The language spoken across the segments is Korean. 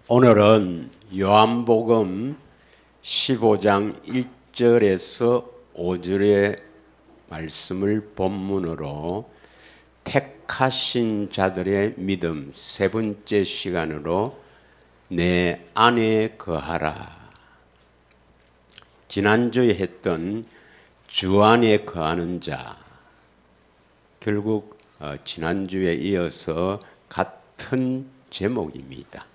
오늘은 요한복음 15장 1절에서 5절의 말씀을 본문으로 택하신 자들의 믿음 세 번째 시간으로 내 안에 거하라. 지난주에 했던 주 안에 거하는 자, 결국 지난주에 이어서 같은 제목입니다.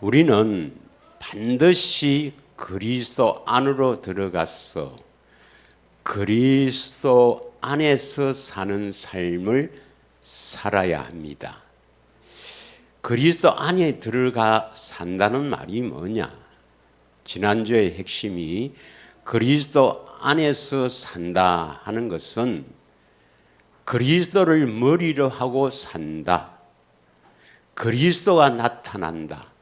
우리는 반드시 그리스도 안으로 들어가서 그리스도 안에서 사는 삶을 살아야 합니다. 그리스도 안에 들어가 산다는 말이 뭐냐? 지난주의 핵심이 그리스도 안에서 산다 하는 것은 그리스도를 머리로 하고 산다. 그리스도가 나타난다.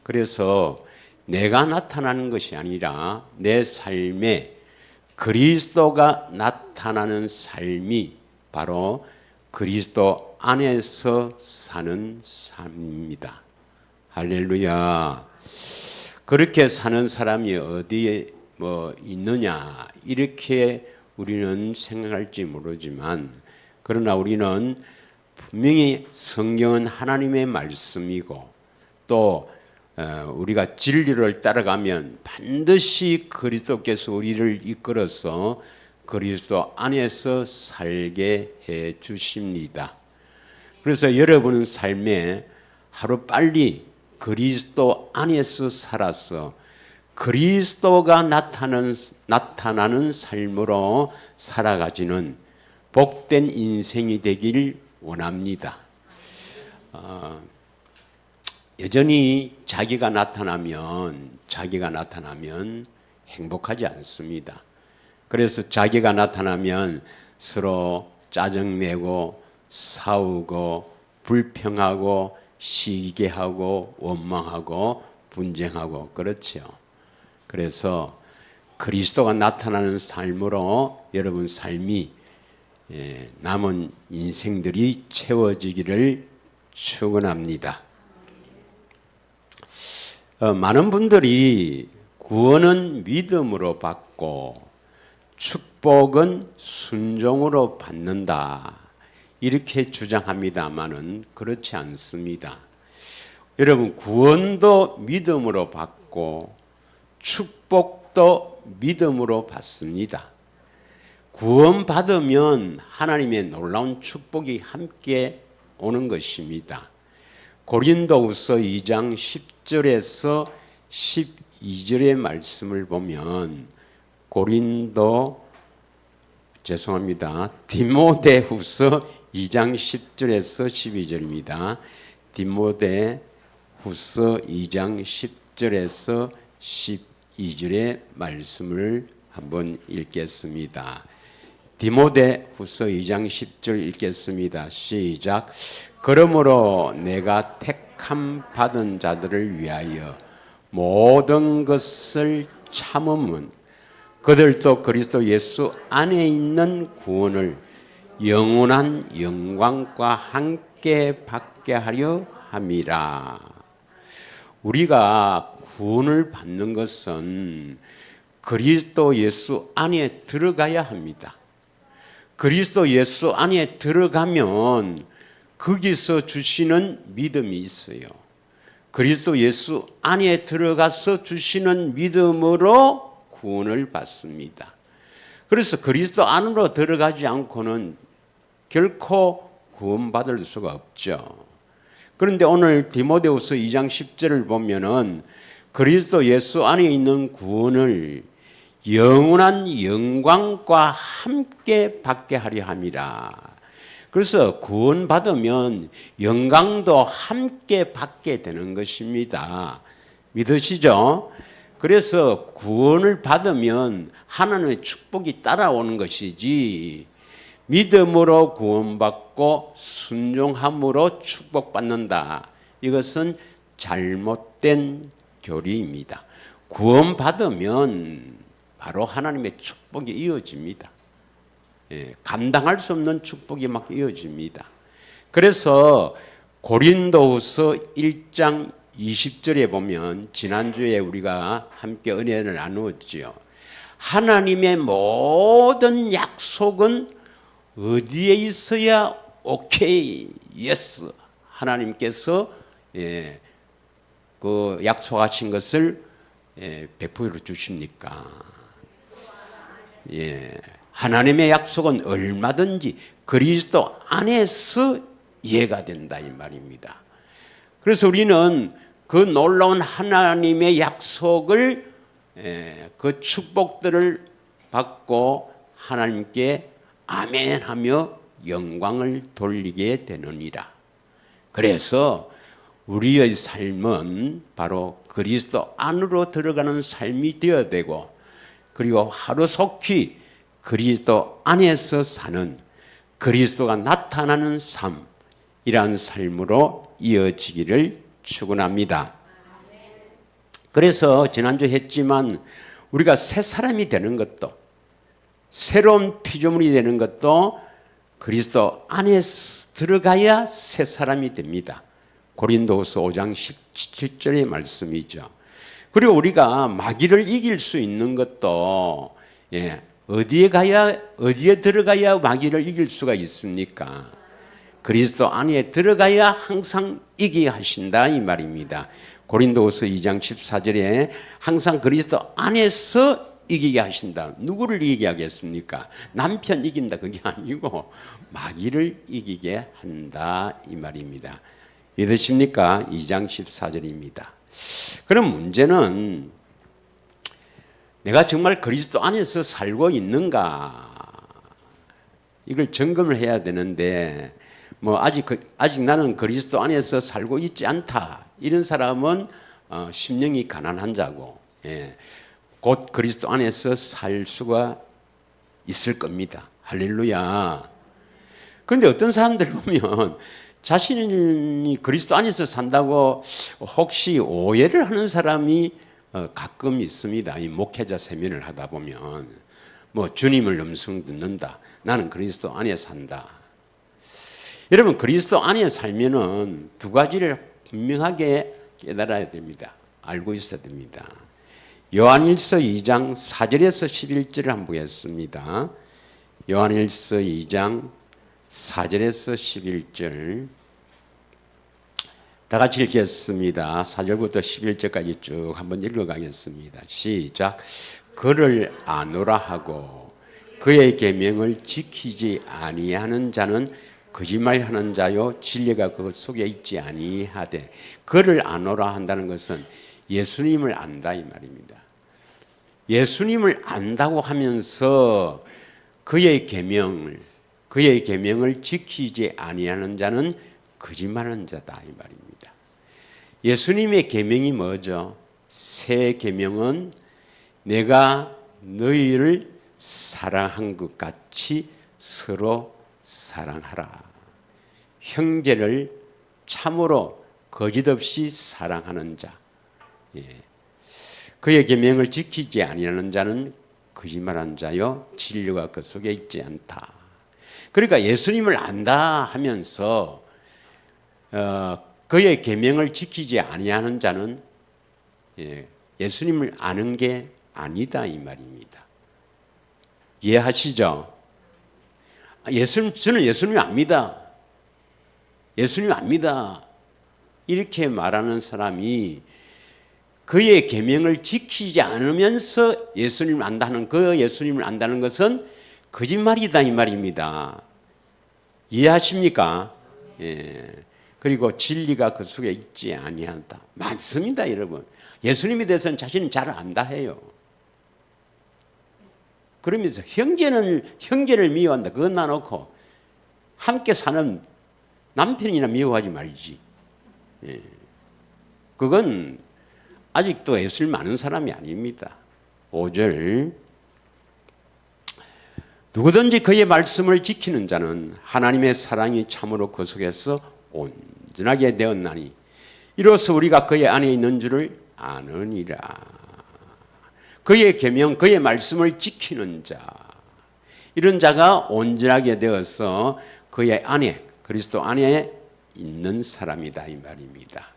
그래서 내가 나타나는 것이 아니라 내 삶에 그리스도가 나타나는 삶이 바로 그리스도 안에서 사는 삶입니다. 할렐루야. 그렇게 사는 사람이 어디에 있느냐 이렇게 우리는 생각할지 모르지만, 그러나 우리는 분명히 성경은 하나님의 말씀이고 또 우리가 진리를 따라가면 반드시 그리스도께서 우리를 이끌어서 그리스도 안에서 살게 해 주십니다. 그래서 여러분은 삶에 하루빨리 그리스도 안에서 살아서 그리스도가 나타나는 삶으로 살아가지는 복된 인생이 되길 원합니다. 여전히 자기가 나타나면 행복하지 않습니다. 그래서 자기가 나타나면 서로 짜증내고 싸우고 불평하고 시기하고 원망하고 분쟁하고 그렇죠. 그래서 그리스도가 나타나는 삶으로 여러분 삶이 남은 인생들이 채워지기를 축원합니다. 많은 분들이 구원은 믿음으로 받고 축복은 순종으로 받는다 이렇게 주장합니다마는 그렇지 않습니다. 여러분, 구원도 믿음으로 받고 축복도 믿음으로 받습니다. 구원 받으면 하나님의 놀라운 축복이 함께 오는 것입니다. 고린도후서 2장 10절에서 12절의 말씀을 보면 디모데후서 2장 10절에서 12절입니다. 디모데후서 2장 10절에서 12절의 말씀을 한번 읽겠습니다. 디모데후서 2장 10절 읽겠습니다. 시작. 그러므로 내가 택함 받은 자들을 위하여 모든 것을 참음은 그들도 그리스도 예수 안에 있는 구원을 영원한 영광과 함께 받게 하려 함이라. 우리가 구원을 받는 것은 그리스도 예수 안에 들어가야 합니다. 그리스도 예수 안에 들어가면 거기서 주시는 믿음이 있어요. 그리스도 예수 안에 들어가서 주시는 믿음으로 구원을 받습니다. 그래서 그리스도 안으로 들어가지 않고는 결코 구원받을 수가 없죠. 그런데 오늘 디모데후서 2장 10절을 보면은 그리스도 예수 안에 있는 구원을 영원한 영광과 함께 받게 하려 함이라. 그래서 구원받으면 영광도 함께 받게 되는 것입니다. 믿으시죠? 그래서 구원을 받으면 하나님의 축복이 따라오는 것이지, 믿음으로 구원받고 순종함으로 축복받는다, 이것은 잘못된 교리입니다. 구원받으면 바로 하나님의 축복이 이어집니다. 감당할 수 없는 축복이 막 이어집니다. 그래서 고린도후서 1장 20절에 보면 지난주에 우리가 함께 은혜를 나누었지요. 하나님의 모든 약속은 어디에 있어야 오케이, 예스. 하나님께서 그 약속하신 것을 베풀어 주십니까? 하나님의 약속은 얼마든지 그리스도 안에서 이해가 된다 이 말입니다. 그래서 우리는 그 놀라운 하나님의 약속을 그 축복들을 받고 하나님께 아멘하며 영광을 돌리게 되느니라. 그래서 우리의 삶은 바로 그리스도 안으로 들어가는 삶이 되어야 되고, 그리고 하루속히 그리스도 안에서 사는 그리스도가 나타나는 삶이란 삶으로 이어지기를 축원합니다. 그래서 지난주 했지만 우리가 새 사람이 되는 것도, 새로운 피조물이 되는 것도 그리스도 안에 들어가야 새 사람이 됩니다. 고린도후서 5장 17절의 말씀이죠. 그리고 우리가 마귀를 이길 수 있는 것도 어디에 들어가야 마귀를 이길 수가 있습니까? 그리스도 안에 들어가야 항상 이기게 하신다 이 말입니다. 고린도후서 2장 14절에 항상 그리스도 안에서 이기게 하신다. 누구를 이기게 하겠습니까? 남편 이긴다 그게 아니고 마귀를 이기게 한다 이 말입니다. 믿으십니까? 2장 14절입니다. 그럼 문제는 내가 정말 그리스도 안에서 살고 있는가? 이걸 점검을 해야 되는데 아직 나는 그리스도 안에서 살고 있지 않다. 이런 사람은 심령이 가난한 자고 곧 그리스도 안에서 살 수가 있을 겁니다. 할렐루야. 그런데 어떤 사람들 보면 자신이 그리스도 안에서 산다고 혹시 오해를 하는 사람이 가끔 있습니다. 이 목회자 세면을 하다 보면 주님을 음성 듣는다. 나는 그리스도 안에 산다. 여러분 그리스도 안에 살면은 두 가지를 분명하게 깨달아야 됩니다. 알고 있어야 됩니다. 요한일서 2장 4절에서 11절을 한번 보겠습니다. 요한일서 2장 4절에서 11절 다 같이 읽겠습니다. 4절부터 11절까지 쭉 한번 읽어가겠습니다. 시작. 그를 아노라 하고 그의 계명을 지키지 아니하는 자는 거짓말하는 자요 진리가 그 속에 있지 아니하되, 그를 아노라 한다는 것은 예수님을 안다 이 말입니다. 예수님을 안다고 하면서 그의 계명을 지키지 아니하는 자는 거짓말하는 자다 이 말입니다. 예수님의 계명이 뭐죠? 새 계명은 내가 너희를 사랑한 것 같이 서로 사랑하라. 형제를 참으로 거짓없이 사랑하는 자. 그의 계명을 지키지 아니하는 자는 거짓말한 자요 진리가 그 속에 있지 않다. 그러니까 예수님을 안다 하면서 그의 계명을 지키지 아니하는 자는 예수님을 아는 게 아니다 이 말입니다. 이해하시죠? 저는 예수님 압니다. 예수님 압니다. 이렇게 말하는 사람이 그의 계명을 지키지 않으면서 예수님을 안다는 예수님을 안다는 것은 거짓말이다 이 말입니다. 이해하십니까? 그리고 진리가 그 속에 있지 아니한다. 많습니다, 여러분. 예수님에 대해서는 자신은 잘 안다 해요. 그러면서 형제를 미워한다. 그건 놔놓고 함께 사는 남편이나 미워하지 말지. 그건 아직도 예수님 아는 사람이 아닙니다. 5절 누구든지 그의 말씀을 지키는 자는 하나님의 사랑이 참으로 그 속에서 온전하게 되었나니 이로써 우리가 그의 안에 있는 줄을 아느니라. 그의 계명, 그의 말씀을 지키는 자, 이런 자가 온전하게 되어서 그의 안에, 그리스도 안에 있는 사람이다 이 말입니다.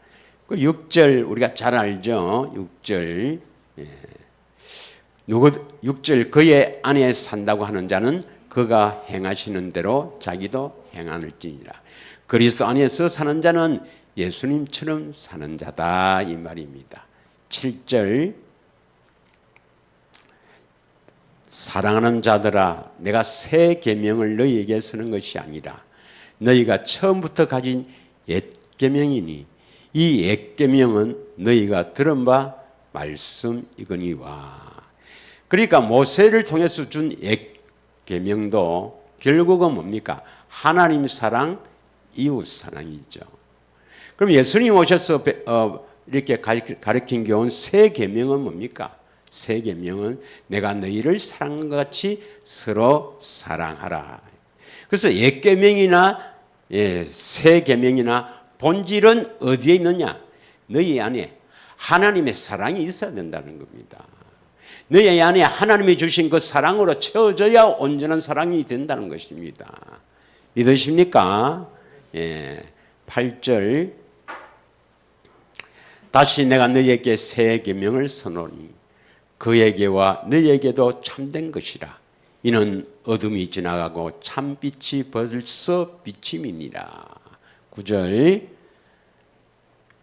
그 6절 우리가 잘 알죠. 6절 6절 그의 안에 산다고 하는 자는 그가 행하시는 대로 자기도 행하는지니라. 그리스도 안에서 사는 자는 예수님처럼 사는 자다 이 말입니다. 7절 사랑하는 자들아 내가 새 계명을 너희에게 쓰는 것이 아니라 너희가 처음부터 가진 옛 계명이니 이 옛 계명은 너희가 들은 바 말씀이거니와. 그러니까 모세를 통해서 준 옛 계명도 결국은 뭡니까? 하나님 사랑, 이웃 사랑이죠. 그럼 예수님 오셔서 이렇게 가르친 교훈 새 계명은 뭡니까? 새 계명은 내가 너희를 사랑한 것 같이 서로 사랑하라. 그래서 옛 계명이나 새 계명이나 본질은 어디에 있느냐? 너희 안에 하나님의 사랑이 있어야 된다는 겁니다. 너희 안에 하나님이 주신 그 사랑으로 채워져야 온전한 사랑이 된다는 것입니다. 믿으십니까? 8절 다시 내가 너희에게 새 계명을 서노니 그에게와 너희에게도 참된 것이라. 이는 어둠이 지나가고 참빛이 벌써 비침이니라. 9절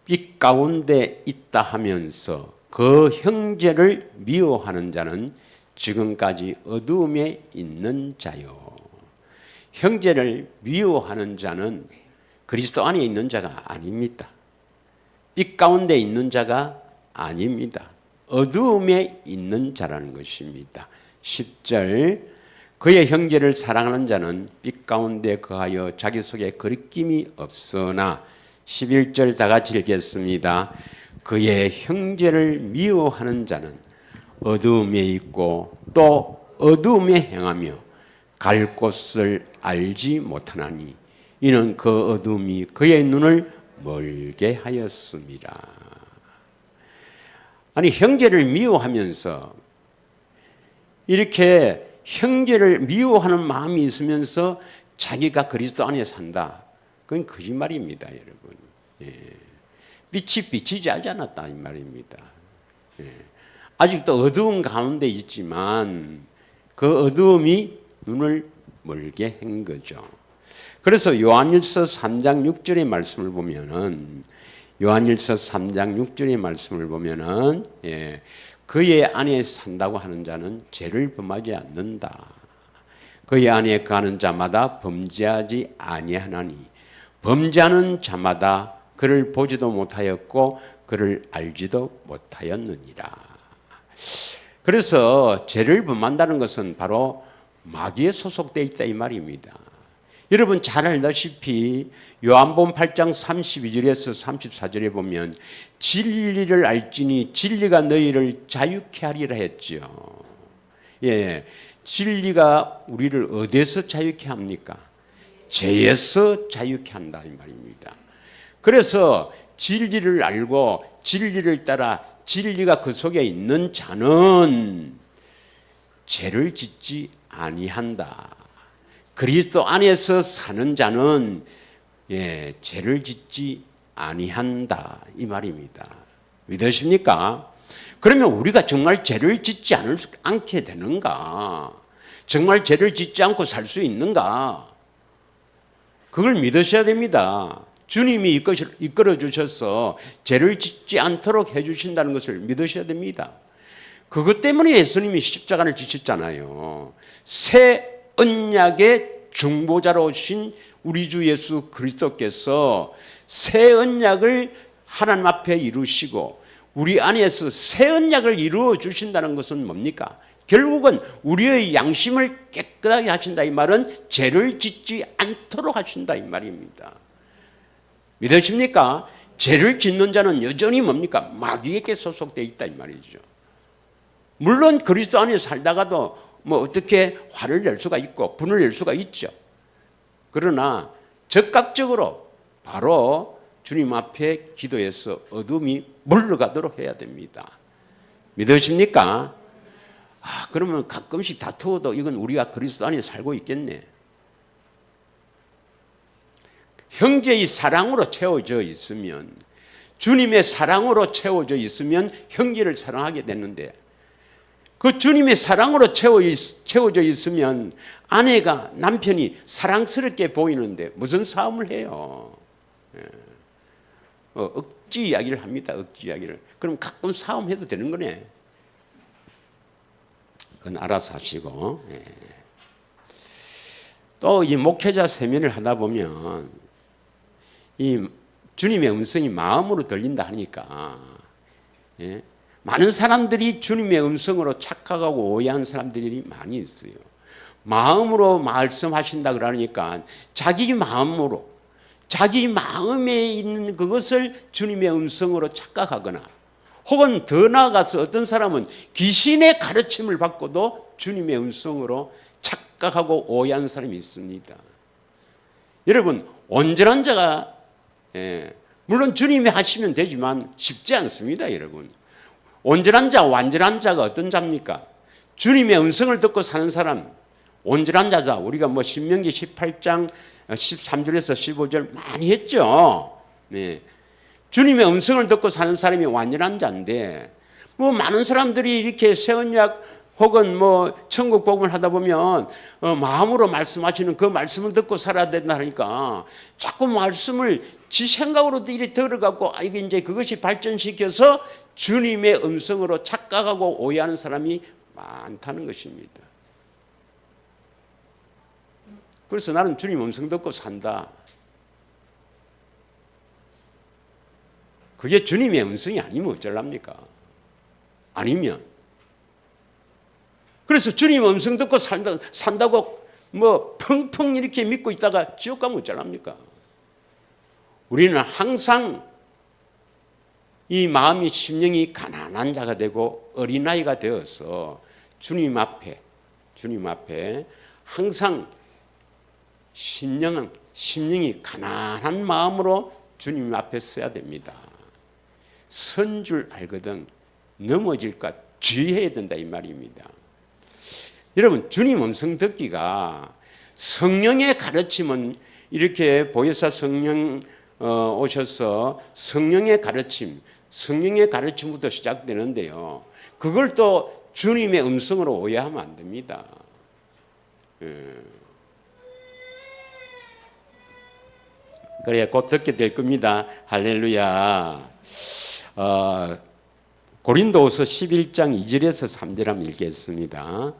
빛 가운데 있다 하면서 그 형제를 미워하는 자는 지금까지 어두움에 있는 자요. 형제를 미워하는 자는 그리스도 안에 있는 자가 아닙니다. 빛 가운데 있는 자가 아닙니다. 어두움에 있는 자라는 것입니다. 10절 그의 형제를 사랑하는 자는 빛 가운데 거하여 자기 속에 거리낌이 없으나 11절 다 같이 읽겠습니다. 그의 형제를 미워하는 자는 어두움에 있고 또 어두움에 행하며 갈 곳을 알지 못하나니 이는 그 어두움이 그의 눈을 멀게 하였습니다. 아니 형제를 미워하면서 이렇게 형제를 미워하는 마음이 있으면서 자기가 그리스도 안에 산다. 그건 거짓말입니다, 여러분. 빛이 비치지 않았다 이 말입니다. 아직도 어두운 가운데 있지만 그 어두움이 눈을 멀게 한 거죠. 그래서 요한일서 3장 6절의 말씀을 보면은 요한일서 3장 6절의 말씀을 보면은 그의 안에 산다고 하는 자는 죄를 범하지 않는다. 그의 안에 거하는 자마다 범죄하지 아니하나니 범죄하는 자마다 그를 보지도 못하였고 그를 알지도 못하였느니라. 그래서 죄를 범한다는 것은 바로 마귀에 소속되어 있다 이 말입니다. 여러분 잘 알다시피 요한복음 8장 32절에서 34절에 보면 진리를 알지니 진리가 너희를 자유케 하리라 했죠. 진리가 우리를 어디에서 자유케 합니까? 죄에서 자유케 한다 이 말입니다. 그래서 진리를 알고 진리를 따라 진리가 그 속에 있는 자는 죄를 짓지 아니한다. 그리스도 안에서 사는 자는 죄를 짓지 아니한다 이 말입니다. 믿으십니까? 그러면 우리가 정말 죄를 짓지 않게 되는가? 정말 죄를 짓지 않고 살 수 있는가? 그걸 믿으셔야 됩니다. 주님이 이끌어 주셔서 죄를 짓지 않도록 해주신다는 것을 믿으셔야 됩니다. 그것 때문에 예수님이 십자가를 지셨잖아요. 새 언약의 중보자로 오신 우리 주 예수 그리스도께서 새 언약을 하나님 앞에 이루시고 우리 안에서 새 언약을 이루어 주신다는 것은 뭡니까? 결국은 우리의 양심을 깨끗하게 하신다 이 말은 죄를 짓지 않도록 하신다 이 말입니다. 믿으십니까? 죄를 짓는 자는 여전히 뭡니까? 마귀에게 소속되어 있다 이 말이죠. 물론 그리스도 안에 살다가도 어떻게 화를 낼 수가 있고 분을 낼 수가 있죠. 그러나 적극적으로 바로 주님 앞에 기도해서 어둠이 물러가도록 해야 됩니다. 믿으십니까? 그러면 가끔씩 다투어도 이건 우리가 그리스도 안에 살고 있겠네. 형제의 사랑으로 채워져 있으면, 주님의 사랑으로 채워져 있으면 형제를 사랑하게 되는데, 그 주님의 사랑으로 채워져 있으면 아내가 남편이 사랑스럽게 보이는데 무슨 싸움을 해요? 억지 이야기를 합니다. 억지 이야기를. 그럼 가끔 싸움해도 되는 거네. 그건 알아서 하시고. 또 이 목회자 세면을 하다 보면 이 주님의 음성이 마음으로 들린다 하니까, 많은 사람들이 주님의 음성으로 착각하고 오해한 사람들이 많이 있어요. 마음으로 말씀하신다 그러니까 자기 마음으로, 자기 마음에 있는 그것을 주님의 음성으로 착각하거나, 혹은 더 나아가서 어떤 사람은 귀신의 가르침을 받고도 주님의 음성으로 착각하고 오해한 사람이 있습니다. 여러분, 온전한 자가, 물론 주님이 하시면 되지만 쉽지 않습니다. 여러분, 온전한 자, 완전한 자가 어떤 자입니까? 주님의 음성을 듣고 사는 사람, 온전한 자자. 우리가 뭐 신명기 18장 13절에서 15절 많이 했죠. 주님의 음성을 듣고 사는 사람이 완전한 자인데, 뭐 많은 사람들이 이렇게 새 언약 혹은 뭐 천국 복음을 하다 보면 마음으로 말씀하시는 그 말씀을 듣고 살아야 된다 하니까 자꾸 말씀을 지 생각으로 이렇게 들어가고, 이게 이제 그것이 발전시켜서 주님의 음성으로 착각하고 오해하는 사람이 많다는 것입니다. 그래서 나는 주님 음성 듣고 산다. 그게 주님의 음성이 아니면 어쩌랍니까? 아니면. 그래서 주님 음성 듣고 산다고 뭐 펑펑 이렇게 믿고 있다가 지옥 가면 어쩌랍니까? 우리는 항상 이 마음이, 심령이 가난한 자가 되고 어린아이가 되어서 주님 앞에 항상 심령이 가난한 마음으로 주님 앞에 서야 됩니다. 선 줄 알거든 넘어질까 주의해야 된다 이 말입니다. 여러분, 주님 음성 듣기가, 성령의 가르침은 이렇게 보혜사 성령 오셔서 성령의 가르침부터 시작되는데요. 그걸 또 주님의 음성으로 오해하면 안 됩니다. 그래야 곧 듣게 될 겁니다. 할렐루야. 고린도후서 11장 2절에서 3절 한번 읽겠습니다.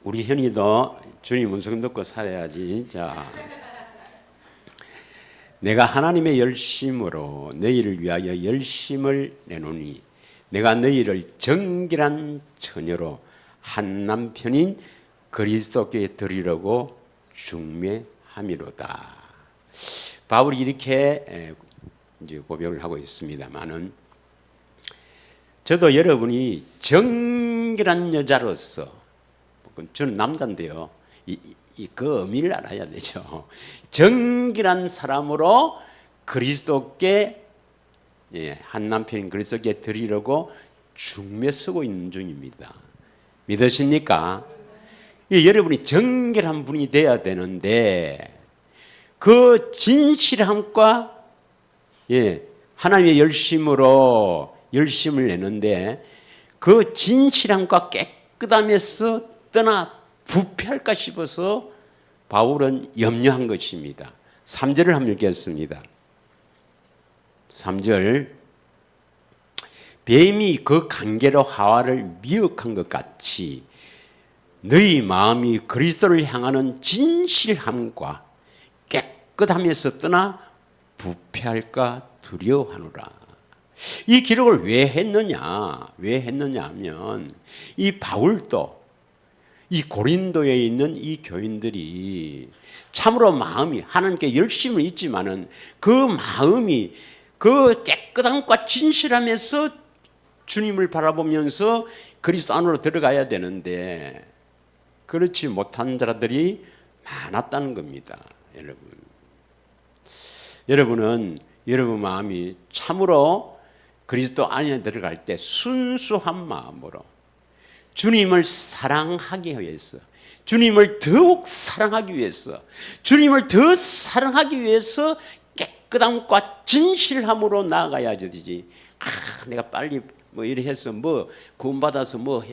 우리 현이도 주님 음성 듣고 살아야지. 자, 내가 하나님의 열심으로 너희를 위하여 열심을 내노니 내가 너희를 정결한 처녀로 한 남편인 그리스도께 드리려고 중매함이로다. 바울이 이렇게 이제 고백을 하고 있습니다만은, 저도 여러분이 정결한 여자로서, 저는 남자인데요, 그 의미를 알아야 되죠. 정결한 사람으로 그리스도께, 한 남편인 그리스도께 드리려고 중매 쓰고 있는 중입니다. 믿으십니까? 여러분이 정결한 분이 되어야 되는데, 그 진실함과 하나님의 열심으로 열심을 내는데, 그 진실함과 깨끗함에서 떠나 부패할까 싶어서 바울은 염려한 것입니다. 3절을 한번 읽겠습니다. 3절, 뱀이 그 관계로 하와를 미혹한 것 같이 너희 마음이 그리스도를 향하는 진실함과 깨끗함에서 떠나 부패할까 두려워하노라. 이 기록을 왜 했느냐 하면, 이 바울도 이 고린도에 있는 이 교인들이 참으로 마음이 하나님께 열심은 있지만은 그 마음이 그 깨끗함과 진실함에서 주님을 바라보면서 그리스도 안으로 들어가야 되는데 그렇지 못한 자들이 많았다는 겁니다. 여러분은 여러분 마음이 참으로 그리스도 안에 들어갈 때 순수한 마음으로 주님을 사랑하기 위해서, 주님을 더욱 사랑하기 위해서, 주님을 더 사랑하기 위해서 깨끗함과 진실함으로 나아가야 되지. 내가 빨리 뭐 이래 해서 뭐 구원받아서 뭐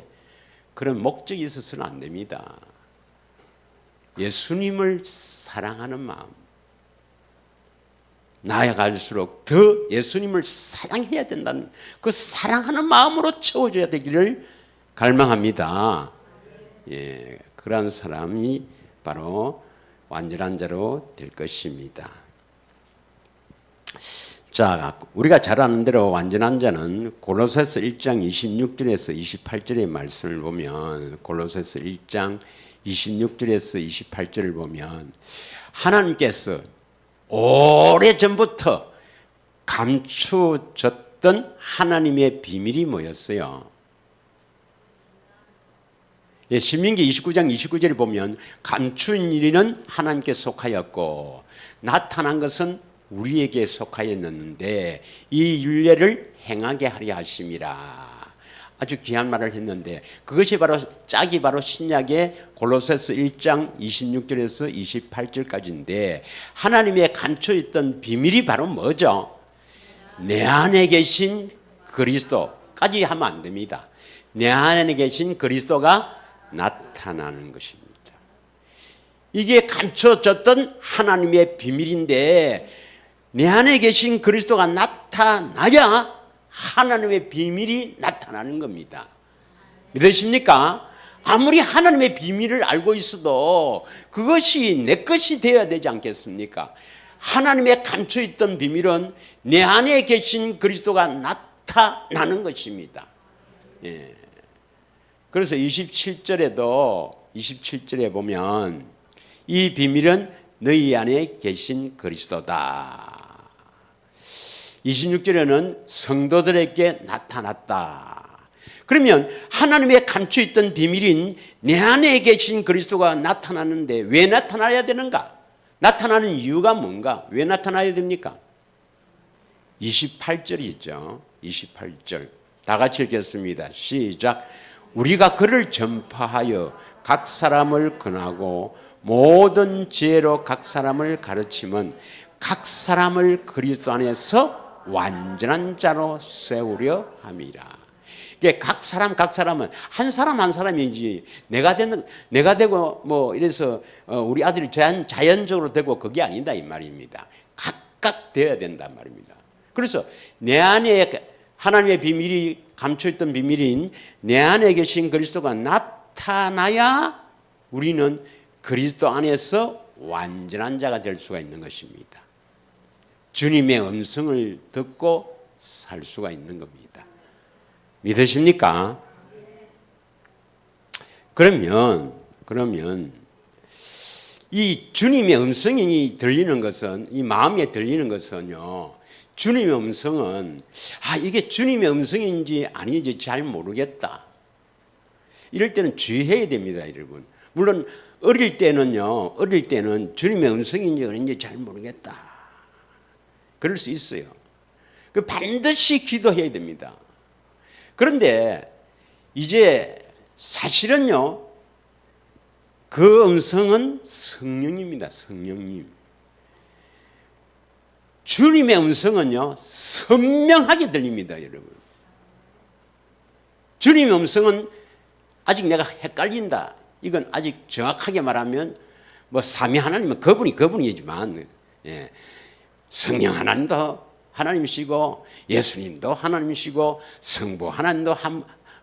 그런 목적이 있어서는 안 됩니다. 예수님을 사랑하는 마음, 나아갈수록 더 예수님을 사랑해야 된다는 그 사랑하는 마음으로 채워져야 되기를 갈망합니다. 예, 그러한 사람이 바로 완전한 자로 될 것입니다. 자, 우리가 잘 아는 대로 완전한 자는 골로새서 1장 26절에서 28절의 말씀을 보면, 골로새서 1장 26절에서 28절을 보면 하나님께서 오래전부터 감추셨던 하나님의 비밀이 뭐였어요? 예, 신명기 29장 29절을 보면 감춘 일은 하나님께 속하였고 나타난 것은 우리에게 속하였는데 이 율례를 행하게 하려 하심이라. 아주 귀한 말을 했는데 그것이 바로 짝이 바로 신약의 골로새서 1장 26절에서 28절까지인데 하나님의 감춰있던 비밀이 바로 뭐죠? 내 안에 계신 그리스도까지 하면 안 됩니다. 내 안에 계신 그리스도가 나타나는 것입니다. 이게 감춰졌던 하나님의 비밀인데 내 안에 계신 그리스도가 나타나야 하나님의 비밀이 나타나는 겁니다. 믿으십니까? 아무리 하나님의 비밀을 알고 있어도 그것이 내 것이 되어야 되지 않겠습니까? 하나님의 감춰있던 비밀은 내 안에 계신 그리스도가 나타나는 것입니다. 예. 그래서 27절에 보면 이 비밀은 너희 안에 계신 그리스도다. 26절에는 성도들에게 나타났다. 그러면 하나님의 감춰있던 비밀인 내 안에 계신 그리스도가 나타나는데 왜 나타나야 되는가? 나타나는 이유가 뭔가? 왜 나타나야 됩니까? 28절이죠. 28절. 다 같이 읽겠습니다. 시작. 우리가 그를 전파하여 각 사람을 권하고 모든 지혜로 각 사람을 가르치면 각 사람을 그리스도 안에서 완전한 자로 세우려 함이라. 이게 각 사람은 한 사람 한 사람이지 내가 되고 뭐 이래서 우리 아들이 자연적으로 되고 그게 아니다 이 말입니다. 각각 되어야 된단 말입니다. 그래서 내 안에 하나님의 비밀이 감춰있던 비밀인 내 안에 계신 그리스도가 나타나야 우리는 그리스도 안에서 완전한 자가 될 수가 있는 것입니다. 주님의 음성을 듣고 살 수가 있는 겁니다. 믿으십니까? 그러면 이 주님의 음성이 들리는 것은, 이 마음에 들리는 것은요, 주님의 음성은 이게 주님의 음성인지 아닌지 잘 모르겠다. 이럴 때는 주의해야 됩니다, 여러분. 물론 어릴 때는 주님의 음성인지 아닌지 잘 모르겠다. 그럴 수 있어요. 반드시 기도해야 됩니다. 그런데 이제 사실은요, 그 음성은 성령입니다. 성령님. 주님의 음성은요, 선명하게 들립니다, 여러분. 주님의 음성은 아직 내가 헷갈린다. 이건 아직 정확하게 말하면 뭐 삼위 하나님은 그분이지만, 예. 성령 하나님도 하나님이시고 예수님도 하나님이시고 성부 하나님도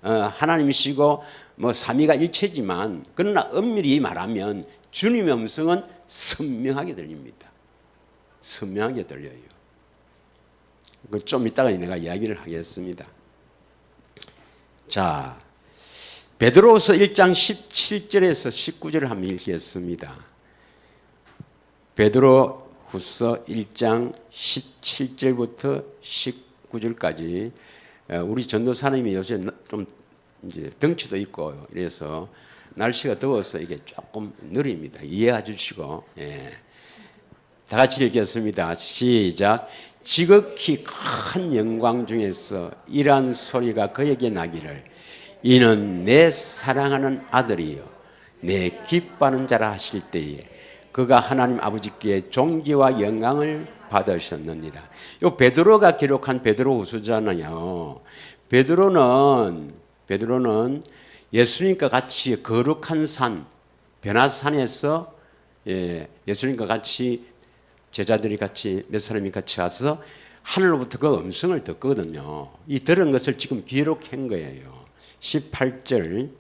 하나님이시고 뭐 삼위가 일체지만 그러나 엄밀히 말하면 주님의 음성은 선명하게 들립니다. 선명하게 들려요. 좀 이따가 내가 이야기를 하겠습니다. 자, 베드로후서 1장 17절에서 19절을 한번 읽겠습니다. 베드로후서 1장 17절부터 19절까지. 우리 전도사님이 요새 좀 이제 덩치도 있고 이래서 날씨가 더워서 이게 조금 느립니다. 이해해 주시고. 예. 다 같이 읽겠습니다. 시작. 지극히 큰 영광 중에서 이러한 소리가 그에게 나기를 이는 내 사랑하는 아들이요 내 기뻐하는 자라 하실 때에 그가 하나님 아버지께 존귀와 영광을 받으셨느니라. 요 베드로가 기록한 베드로후서잖아요. 베드로는 예수님과 같이 거룩한 산 변화산에서 예수님과 같이 제자들이 같이 몇 사람이 같이 와서 하늘로부터 그 음성을 듣거든요. 이 들은 것을 지금 기록한 거예요. 18절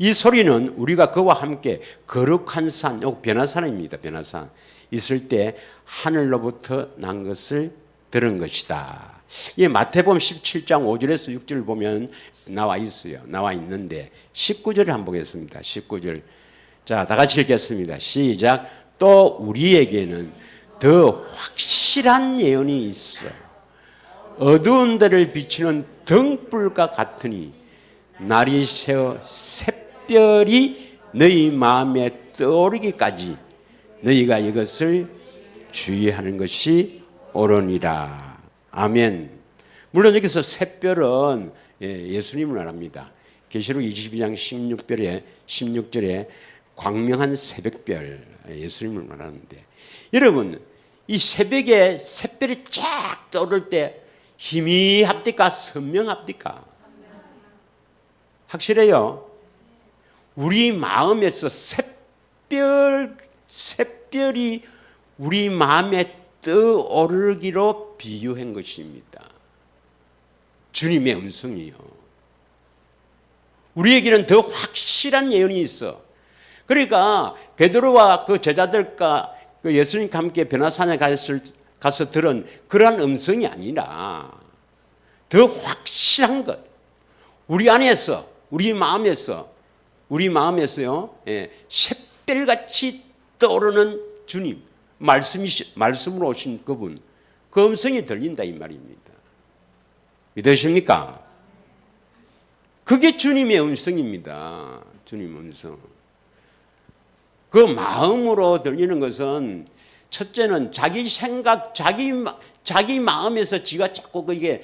이 소리는 우리가 그와 함께 거룩한 산, 변화산입니다. 변화산 있을 때 하늘로부터 난 것을 들은 것이다. 이 마태복음 17장 5절에서 6절을 보면 나와 있어요. 나와 있는데 19절을 한번 보겠습니다. 19절 자, 다 같이 읽겠습니다. 시작. 또 우리에게는 더 확실한 예언이 있어. 어두운 데를 비추는 등불과 같으니 날이 새어 샛별이 너희 마음에 떠오르기까지 너희가 이것을 주의하는 것이 옳으니라. 아멘. 물론 여기서 샛별은 예수님을 말합니다. 계시록 22장 16절에 광명한 새벽별 예수님을 말하는데 여러분 이 새벽에 샛별이 쫙 떠오를 때 희미합니까? 선명합니까? 확실해요. 우리 마음에서 샛별이 우리 마음에 떠오르기로 비유한 것입니다. 주님의 음성이요. 우리에게는 더 확실한 예언이 있어. 그러니까 베드로와 그 제자들과 그 예수님과 함께 변화산에 가서 들은 그러한 음성이 아니라 더 확실한 것. 우리 안에서, 우리 마음에서요, 샛별같이 떠오르는 주님, 말씀으로 오신 그분, 그 음성이 들린다 이 말입니다. 믿으십니까? 그게 주님의 음성입니다. 주님의 음성. 그 마음으로 들리는 것은 첫째는 자기 생각, 자기 마음에서 지가 자꾸 그게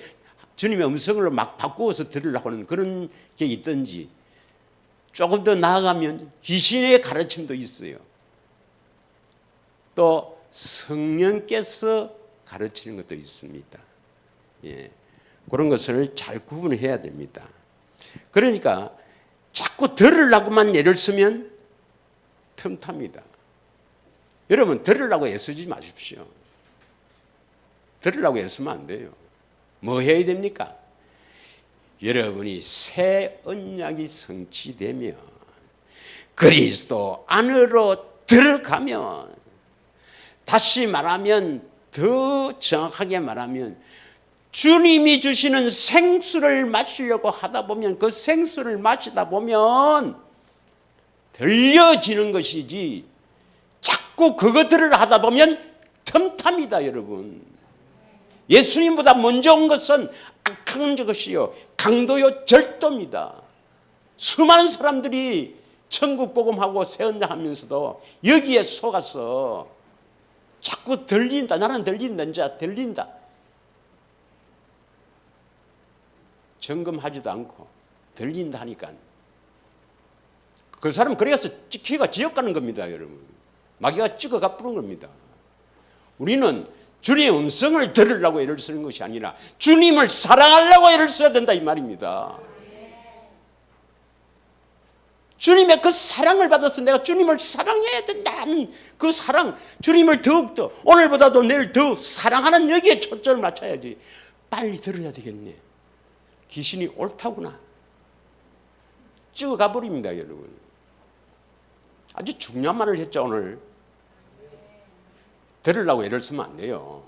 주님의 음성을 막 바꾸어서 들으려고 하는 그런 게 있든지 조금 더 나아가면 귀신의 가르침도 있어요. 또 성령께서 가르치는 것도 있습니다. 그런 것을 잘 구분해야 됩니다. 그러니까 자꾸 들으려고만 애를 쓰면 틈탑니다. 여러분 들으려고 애쓰지 마십시오. 들으려고 애쓰면 안 돼요. 뭐 해야 됩니까? 여러분이 새 언약이 성취되면 그리스도 안으로 들어가면 다시 말하면 더 정확하게 말하면 주님이 주시는 생수를 마시려고 하다 보면 그 생수를 마시다 보면 들려지는 것이지 자꾸 그것들을 하다 보면 틈탑니다 여러분. 예수님보다 먼저 온 것은 악한 것이요 강도요 절도입니다. 수많은 사람들이 천국 복음하고 새언약 하면서도 여기에 속아서 자꾸 들린다. 나는 들린다. 들린다. 점검하지도 않고 들린다 하니까 그 사람은 그래서 찍히가 지옥 가는 겁니다 여러분. 마귀가 찍어가 뿌는 겁니다. 우리는 주님의 음성을 들으려고 애를 쓰는 것이 아니라 주님을 사랑하려고 애를 써야 된다 이 말입니다. 주님의 그 사랑을 받아서 내가 주님을 사랑해야 된다는 그 사랑, 주님을 더욱더 오늘보다도 내일 더 사랑하는 여기에 초점을 맞춰야지. 빨리 들어야 되겠네. 귀신이 옳다구나. 찍어가 버립니다 여러분. 아주 중요한 말을 했죠 오늘. 들으려고 애를 쓰면 안 돼요.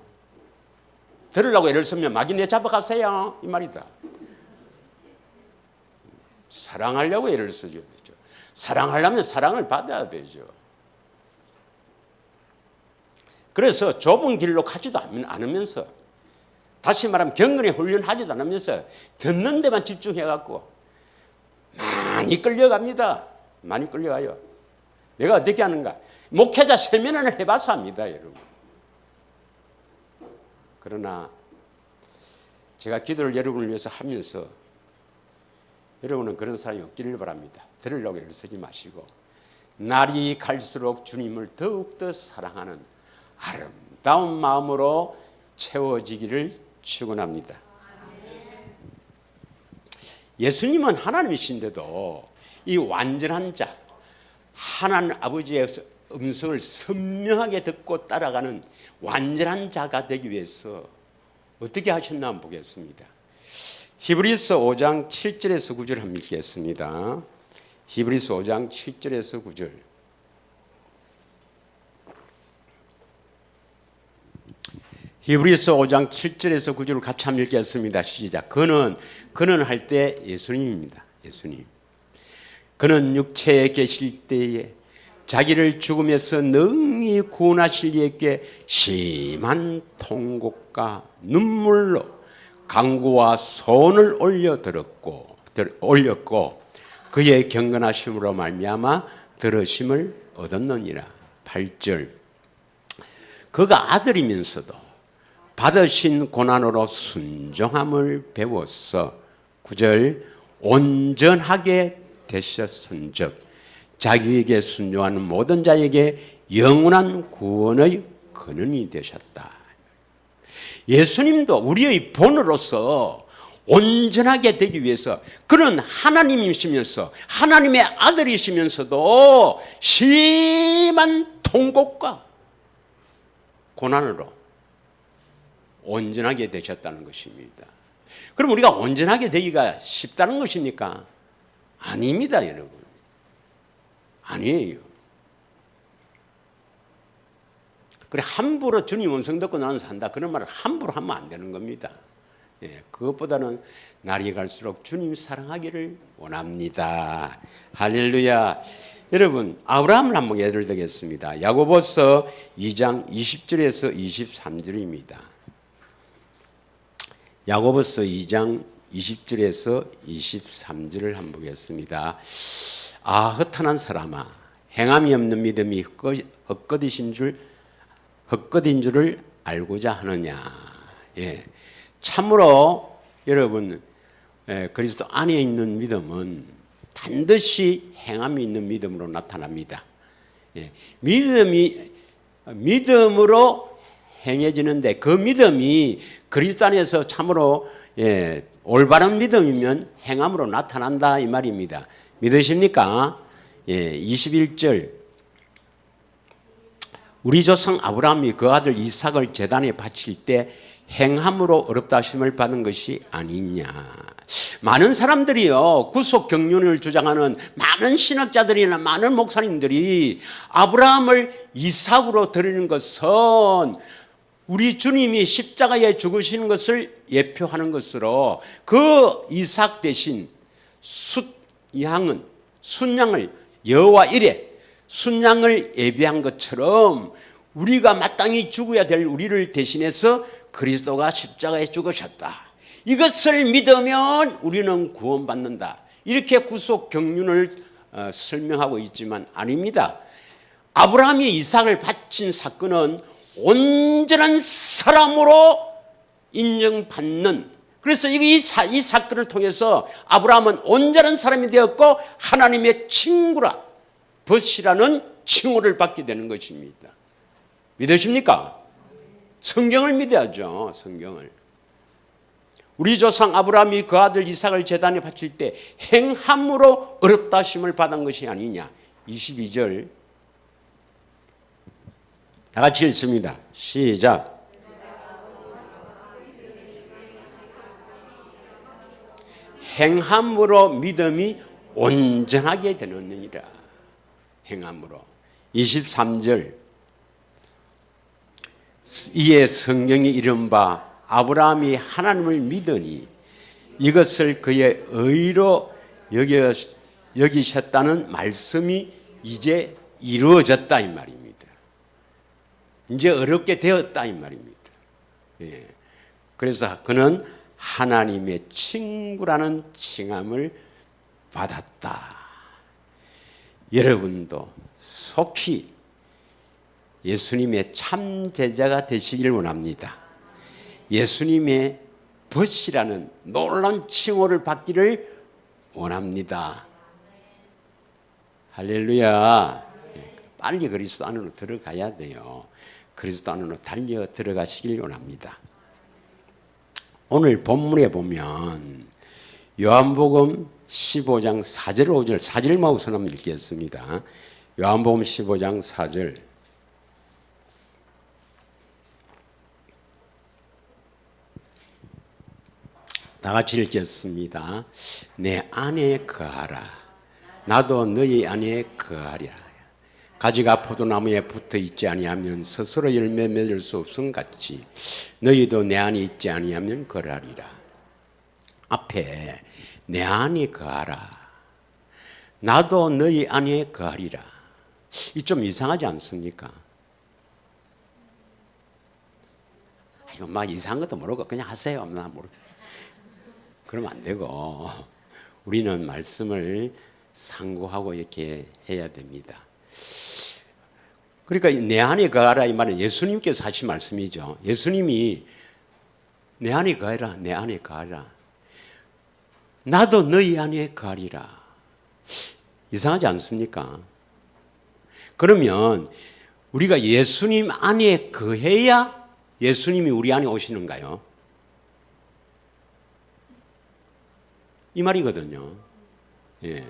들으려고 애를 쓰면 마귀 내 잡아가세요 이 말이다. 사랑하려고 애를 써줘야 되죠. 사랑하려면 사랑을 받아야 되죠. 그래서 좁은 길로 가지도 않으면서 다시 말하면 경건의 훈련하지도 않으면서 듣는 데만 집중해갖고 많이 끌려갑니다. 많이 끌려가요. 내가 어떻게 하는가? 목회자 세미나를 해봐서 합니다 여러분. 그러나 제가 기도를 여러분을 위해서 하면서 여러분은 그런 사람이 없기를 바랍니다. 들으려고 애를 쓰지 마시고 날이 갈수록 주님을 더욱더 사랑하는 아름다운 마음으로 채워지기를 축원합니다. 예수님은 하나님이신데도 이 완전한 자, 하나님 아버지의 음성을 선명하게 듣고 따라가는 완전한 자가 되기 위해서 어떻게 하셨나 한번 보겠습니다. 히브리서 5장 7절에서 9절 한번 읽겠습니다. 히브리서 5장 7절에서 9절. 히브리서 5장 7절에서 9절을 같이 한번 읽겠습니다. 시작. 그는 할 때 예수님입니다. 예수님. 그는 육체에 계실 때에 자기를 죽음에서 능히 구원하실 이에게 심한 통곡과 눈물로 간구와 소원을 올렸고 그의 경건하심으로 말미암아 들으심을 얻었느니라. 8절. 그가 아들이면서도 받으신 고난으로 순종함을 배웠어. 9절. 온전하게 되셨은즉 자기에게 순종하는 모든 자에게 영원한 구원의 근원이 되셨다. 예수님도 우리의 본으로서 온전하게 되기 위해서 그는 하나님이시면서 하나님의 아들이시면서도 심한 통곡과 고난으로 온전하게 되셨다는 것입니다. 그럼 우리가 온전하게 되기가 쉽다는 것입니까? 아닙니다, 여러분. 아니에요. 그래 함부로 주님 음성 듣고 나는 산다 그런 말을 함부로 하면 안 되는 겁니다. 예, 그것보다는 날이 갈수록 주님 사랑하기를 원합니다. 할렐루야. 여러분 아브라함을 한번 예를 들겠습니다. 야고보서 2장 20절에서 23절입니다. 야고보서 2장 20절에서 23절을 한번 보겠습니다. 아 허탄한 사람아 행함이 없는 믿음이 헛것인 줄을 알고자 하느냐. 예. 참으로 여러분 그리스도 안에 있는 믿음은 반드시 행함이 있는 믿음으로 나타납니다. 예. 믿음으로 행해지는데 그 믿음이 그리스도 안에서 참으로 올바른 믿음이면 행함으로 나타난다 이 말입니다. 믿으십니까? 21절. 우리 조상 아브라함이 그 아들 이삭을 제단에 바칠 때 행함으로 어렵다 하심을 받은 것이 아니냐. 많은 사람들이요 구속 경륜을 주장하는 많은 신학자들이나 많은 목사님들이 아브라함을 이삭으로 드리는 것은 우리 주님이 십자가에 죽으시는 것을 예표하는 것으로 그 이삭 대신 순양을 여호와 이레 순양을 예비한 것처럼 우리가 마땅히 죽어야 될 우리를 대신해서 그리스도가 십자가에 죽으셨다. 이것을 믿으면 우리는 구원받는다. 이렇게 구속 경륜을 설명하고 있지만 아닙니다. 아브라함이 이삭을 바친 사건은 온전한 사람으로 인정받는, 그래서 이 사건을 통해서 아브라함은 온전한 사람이 되었고 하나님의 친구라 벗이라는 칭호를 받게 되는 것입니다. 믿으십니까? 성경을 믿어야죠. 성경을. 우리 조상 아브라함이 그 아들 이삭을 제단에 바칠 때 행함으로 어렵다 하심을 받은 것이 아니냐. 22절 다 같이 읽습니다. 시작. 행함으로 믿음이 온전하게 되느니라. 행함으로. 23절 이에 성경이 이른바 아브라함이 하나님을 믿으니 이것을 그의 의로 여기셨다는 말씀이 이제 이루어졌다 이 말입니다. 이제 어렵게 되었다 이 말입니다. 예. 그래서 그는 하나님의 친구라는 칭함을 받았다. 여러분도 속히 예수님의 참 제자가 되시길 원합니다. 예수님의 벗이라는 놀라운 칭호를 받기를 원합니다. 할렐루야. 빨리 그리스도 안으로 들어가야 돼요. 그리스도 안으로 달려 들어가시길 원합니다. 오늘 본문에 보면 요한복음 15장 4절 5절 4절만 우선 한번 읽겠습니다. 요한복음 15장 4절 다 같이 읽겠습니다. 내 안에 거하라. 나도 너희 안에 거하리라. 가지가 포도나무에 붙어 있지 아니하면 스스로 열매 맺을 수 없음 같이 너희도 내 안에 있지 아니하면 거하리라. 앞에 내 안에 거하라. 나도 너희 안에 거하리라. 이 좀 이상하지 않습니까? 이거 막 이상한 것도 모르고 그냥 하세요. 나 모르. 그러면 안 되고 우리는 말씀을 상고하고 이렇게 해야 됩니다. 그러니까 내 안에 거하라 이 말은 예수님께서 하신 말씀이죠. 예수님이 내 안에 거하라, 내 안에 거하라. 나도 너희 안에 거하리라. 이상하지 않습니까? 그러면 우리가 예수님 안에 거해야 예수님이 우리 안에 오시는가요? 이 말이거든요. 예.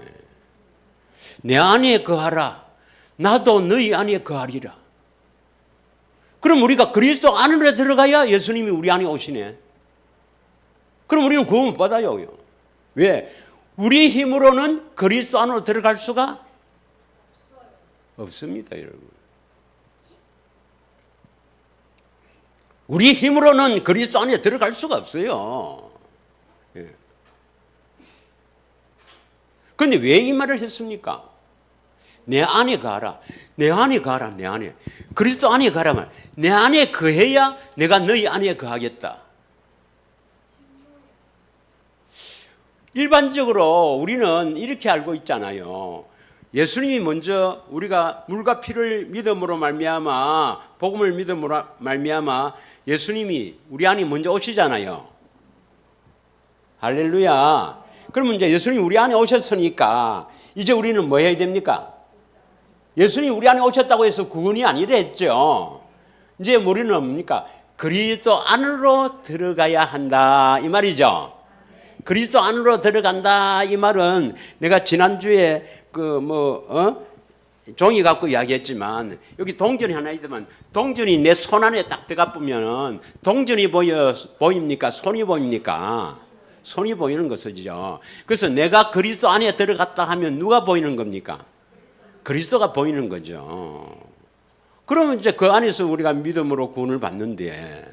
내 안에 거하라. 나도 너희 안에 거하리라. 그럼 우리가 그리스도 안으로 들어가야 예수님이 우리 안에 오시네. 그럼 우리는 구원 못 받아요. 왜? 우리 힘으로는 그리스도 안으로 들어갈 수가 없습니다, 여러분. 우리 힘으로는 그리스도 안에 들어갈 수가 없어요. 예. 그런데 왜 이 말을 했습니까? 내 안에 가라. 내 안에 가라. 내 안에. 그리스도 안에 가라 말. 내 안에 거해야 내가 너희 안에 거하겠다. 일반적으로 우리는 이렇게 알고 있잖아요. 예수님이 먼저 우리가 물과 피를 믿음으로 말미암아 복음을 믿음으로 말미암아 예수님이 우리 안에 먼저 오시잖아요. 할렐루야. 그러면 이제 예수님이 우리 안에 오셨으니까 이제 우리는 뭐 해야 됩니까? 예수님이 우리 안에 오셨다고 해서 구원이 아니랬죠. 이제 우리는 뭡니까? 그리스도 안으로 들어가야 한다 이 말이죠. 그리스도 안으로 들어간다 이 말은 내가 지난주에 종이 갖고 이야기했지만 여기 동전이 하나 있지만 동전이 내 손 안에 딱 들어가 보면 동전이 보입니까? 손이 보입니까? 손이 보이는 것이죠. 그래서 내가 그리스도 안에 들어갔다 하면 누가 보이는 겁니까? 그리스도가 보이는 거죠. 그러면 이제 그 안에서 우리가 믿음으로 구원을 받는데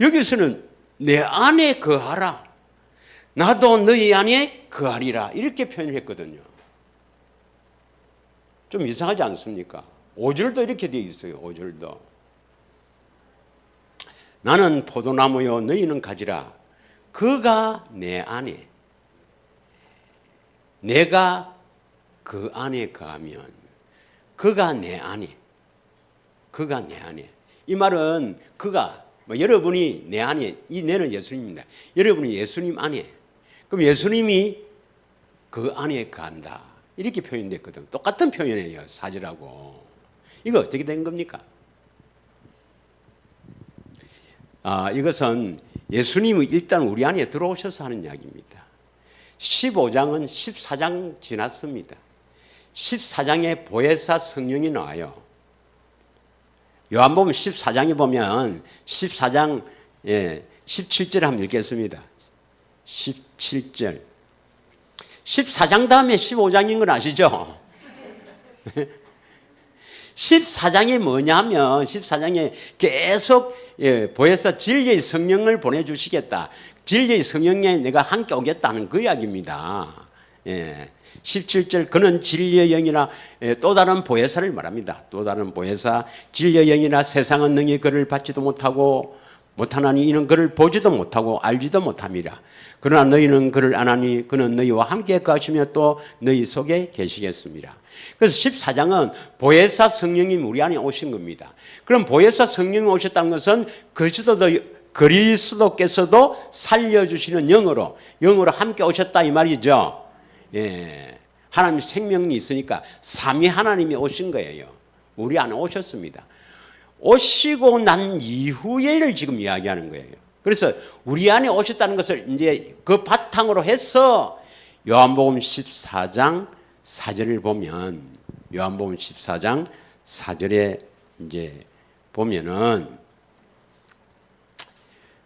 여기서는 내 안에 거하라. 나도 너희 안에 거하리라. 이렇게 표현을 했거든요. 좀 이상하지 않습니까? 5절도 이렇게 되어 있어요. 5절도. 나는 포도나무요 너희는 가지라. 그가 내 안에 내가 그 안에 거하면 그가 내 안에 그가 내 안에 이 말은 그가 여러분이 내 안에 이 내는 예수님입니다. 여러분이 예수님 안에 그럼 예수님이 그 안에 거한다 이렇게 표현됐거든. 똑같은 표현이에요. 4절하고 이거 어떻게 된 겁니까? 이것은 예수님이 일단 우리 안에 들어오셔서 하는 이야기입니다. 15장은 14장 지났습니다. 14장에 보혜사 성령이 나와요. 요한복음 14장에 보면 14장 17절 한번 읽겠습니다. 17절 14장 다음에 15장인 건 아시죠? 14장이 뭐냐면 14장에 계속 보혜사 진리의 성령을 보내주시겠다. 진리의 성령에 내가 함께 오겠다는 그 이야기입니다. 17절 그는 진리의 영이나 또 다른 보혜사를 말합니다. 또 다른 보혜사 진리의 영이나 세상은 능히 그를 받지도 못하나니 이는 그를 보지도 못하고 알지도 못함이라. 그러나 너희는 그를 아나니 그는 너희와 함께 거하시며 또 너희 속에 계시겠습니다. 그래서 14장은 보혜사 성령이 우리 안에 오신 겁니다. 그럼 보혜사 성령이 오셨다는 것은 그리스도께서도 살려주시는 영으로 함께 오셨다 이 말이죠. 예. 하나님 생명이 있으니까 삼위 하나님이 오신 거예요. 우리 안에 오셨습니다. 오시고 난 이후에를 지금 이야기하는 거예요. 그래서 우리 안에 오셨다는 것을 이제 그 바탕으로 해서 요한복음 14장 4절을 보면, 요한복음 14장 4절에 이제 보면은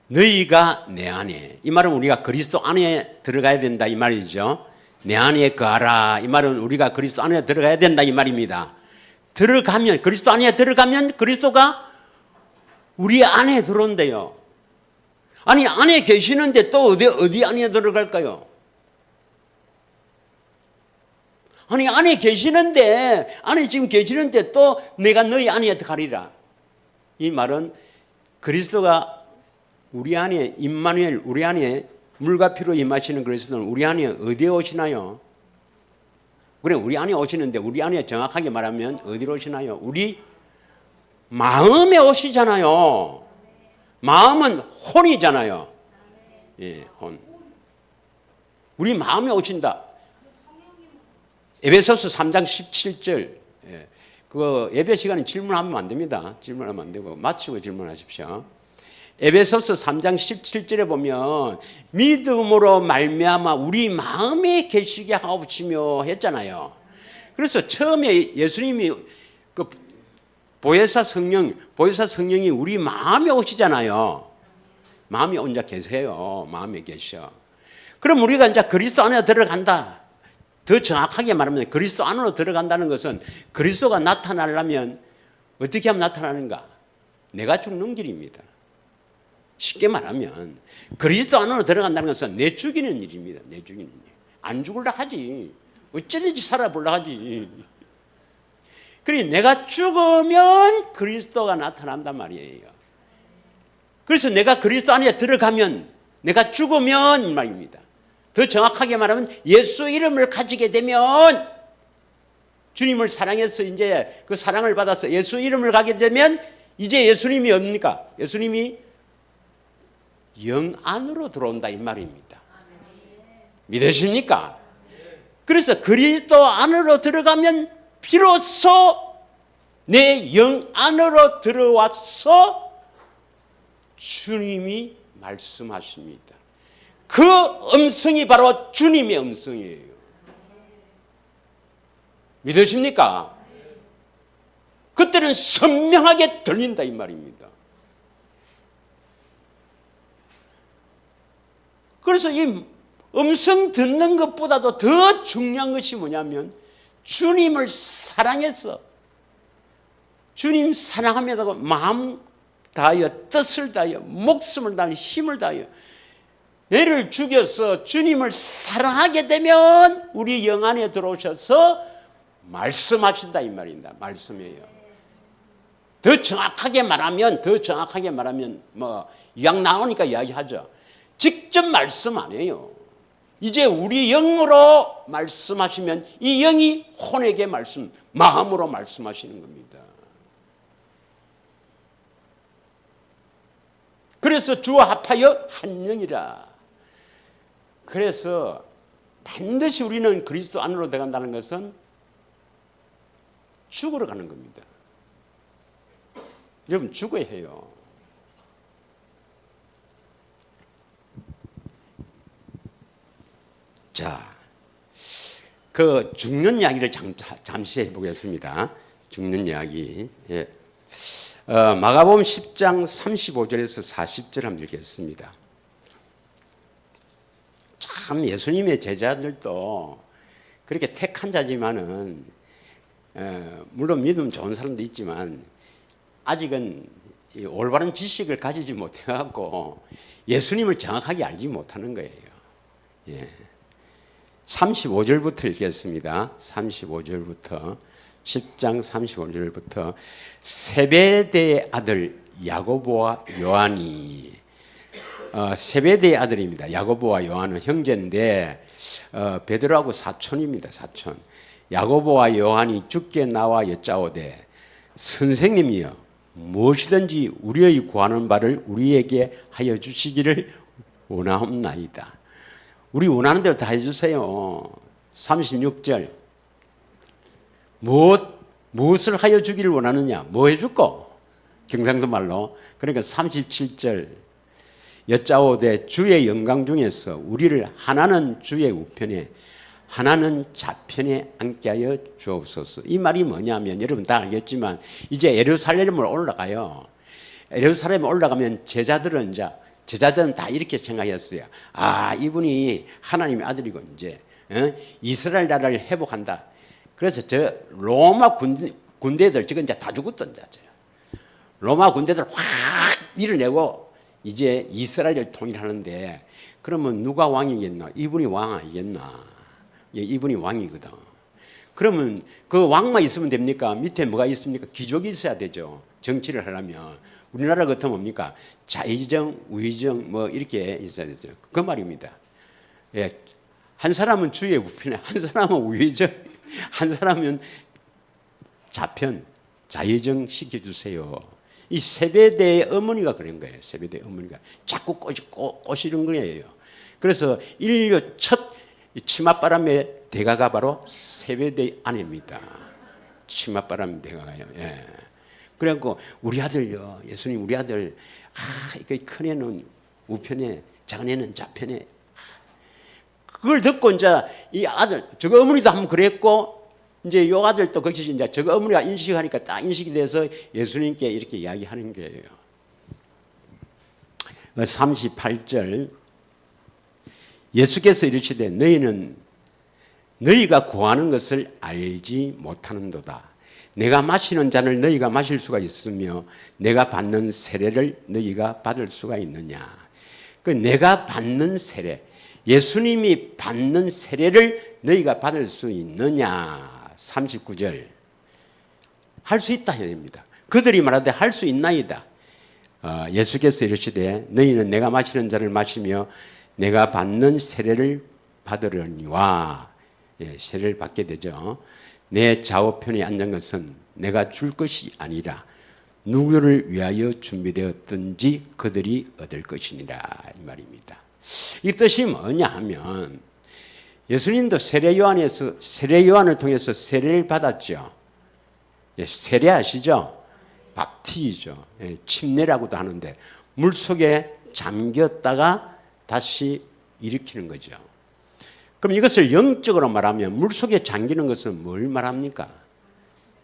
너희가 내 안에, 이 말은 우리가 그리스도 안에 들어가야 된다 이 말이죠. 내 안에 거하라, 이 말은 우리가 그리스도 안에 들어가야 된다 이 말입니다. 들어가면, 그리스도 안에 들어가면 그리스도가 우리 안에 들어온대요. 아니 안에 계시는데 또 어디 안에 들어갈까요? 아니 안에 계시는데, 안에 지금 계시는데 또 내가 너희 안에 가리라. 이 말은 그리스도가 우리 안에, 임마누엘, 우리 안에 물과 피로 임하시는 그리스도는 우리 안에 어디에 오시나요? 그래, 우리 안에 오시는데 우리 안에 정확하게 말하면 어디로 오시나요? 우리 마음에 오시잖아요. 마음은 혼이잖아요. 예, 혼. 우리 마음에 오신다. 에베소서 3장 17절. 예, 그 예배 시간에 질문하면 안 됩니다. 질문하면 안 되고 마치고 질문하십시오. 에베소서 3장 17절에 보면 믿음으로 말미암아 우리 마음에 계시게 하옵시며 했잖아요. 그래서 처음에 예수님이 그 보혜사 성령이 우리 마음에 오시잖아요. 마음에 혼자 계세요. 마음에 계셔. 그럼 우리가 이제 그리스도 안에 들어간다. 더 정확하게 말하면 그리스도 안으로 들어간다는 것은 그리스도가 나타나려면 어떻게 하면 나타나는가? 내가 죽는 길입니다. 쉽게 말하면 그리스도 안으로 들어간다는 것은 내 죽이는 일입니다. 내 죽이는 일. 안 죽으려 하지. 어쩌든지 살아보려 하지. 그러니 내가 죽으면 그리스도가 나타난단 말이에요. 그래서 내가 그리스도 안에 들어가면, 내가 죽으면 말입니다. 더 정확하게 말하면 예수 이름을 가지게 되면, 주님을 사랑해서 이제 그 사랑을 받아서 예수 이름을 가게 되면 이제 예수님이 뭡니까? 예수님이 영 안으로 들어온다 이 말입니다. 믿으십니까? 그래서 그리스도 안으로 들어가면 비로소 내 영 안으로 들어와서 주님이 말씀하십니다. 그 음성이 바로 주님의 음성이에요. 믿으십니까? 그때는 선명하게 들린다 이 말입니다. 그래서 이 음성 듣는 것보다도 더 중요한 것이 뭐냐면 주님을 사랑해서, 주님 사랑하면서 마음 다하여 뜻을 다하여 목숨을 다하여 힘을 다하여 내를 죽여서 주님을 사랑하게 되면 우리 영 안에 들어오셔서 말씀하신다 이 말입니다. 말씀이에요. 더 정확하게 말하면 뭐 약 나오니까 이야기하죠. 직접 말씀 안 해요. 이제 우리 영으로 말씀하시면 이 영이 혼에게 마음으로 말씀하시는 겁니다. 그래서 주와 합하여 한 영이라. 그래서 반드시 우리는 그리스도 안으로 들어간다는 것은 죽으러 가는 겁니다. 여러분 죽어야 해요. 자, 그 죽는 이야기를 잠시 해보겠습니다. 죽는 이야기. 예. 마가복음 10장 35절에서 40절 한번 읽겠습니다. 참 예수님의 제자들도 그렇게 택한 자지만은 물론 믿음 좋은 사람도 있지만 아직은 올바른 지식을 가지지 못해갖고 예수님을 정확하게 알지 못하는 거예요. 예. 35절부터 읽겠습니다. 35절부터 10장 35절부터 세베대의 아들 야고보와 요한이 세베대의 아들입니다. 야고보와 요한은 형제인데 베드로하고 사촌입니다. 사촌. 야고보와 요한이 주께 나와 여짜오되 선생님이여 무엇이든지 우리의 구하는 바를 우리에게 하여 주시기를 원하옵나이다. 우리 원하는 대로 다 해주세요. 36절. 무엇을 하여 주기를 원하느냐? 뭐 해줄까? 경상도 말로. 그러니까 37절. 여짜오되 주의 영광 중에서 우리를 하나는 주의 우편에 하나는 좌편에 앉게 하여 주옵소서. 이 말이 뭐냐면 여러분 다 알겠지만 이제 예루살렘을 올라가요. 예루살렘에 올라가면 제자들은 다 이렇게 생각했어요. 아, 이분이 하나님의 아들이고 이제 이스라엘 나라를 회복한다. 그래서 저 로마 군대들 지금 이제 다 죽었던 자죠. 로마 군대들 확 밀어내고 이제 이스라엘을 통일하는데 그러면 누가 왕이겠나? 이분이 왕 아니겠나? 예, 이분이 왕이거든. 그러면 그 왕만 있으면 됩니까? 밑에 뭐가 있습니까? 귀족이 있어야 되죠. 정치를 하려면. 우리나라 같으면 뭡니까? 좌의정, 우의정 뭐 이렇게 있어야 되죠. 그 말입니다. 예, 한 사람은 주의 우편에, 한 사람은 우의정, 한 사람은 좌편, 좌의정 시켜주세요. 이 세베대의 어머니가 그런 거예요. 세베대의 어머니가 자꾸 꼬시는 거예요. 그래서 인류 첫 치맛바람의 대가가 바로 세베대의 아내입니다. 치맛바람 대가가요. 예. 그래갖고 우리 아들요, 예수님 우리 아들, 큰 애는 우편에, 작은 애는 좌편에. 그걸 듣고 이제 이 아들, 저거 어머니도 한번 그랬고, 이제 요 아들도 거기서 이제 저거 어머니가 인식하니까 딱 인식이 돼서 예수님께 이렇게 이야기하는 거예요. 38절. 예수께서 이르시되 너희는 너희가 구하는 것을 알지 못하는도다. 내가 마시는 잔을 너희가 마실 수가 있으며 내가 받는 세례를 너희가 받을 수가 있느냐. 그 내가 받는 세례, 예수님이 받는 세례를 너희가 받을 수 있느냐. 39절. 할 수 있다 해입니다. 그들이 말하되 할 수 있나이다. 예수께서 이르시되 너희는 내가 마시는 잔을 마시며 내가 받는 세례를 받으려니와. 예, 세례를 받게 되죠. 내 좌우편에 앉은 것은 내가 줄 것이 아니라 누구를 위하여 준비되었든지 그들이 얻을 것이니라 이 말입니다. 이 뜻이 뭐냐 하면 예수님도 세례 요한을 통해서 세례를 받았죠. 예, 세례 아시죠? 밥티죠. 예, 침례라고도 하는데 물속에 잠겼다가 다시 일으키는 거죠. 그럼 이것을 영적으로 말하면 물속에 잠기는 것은 뭘 말합니까?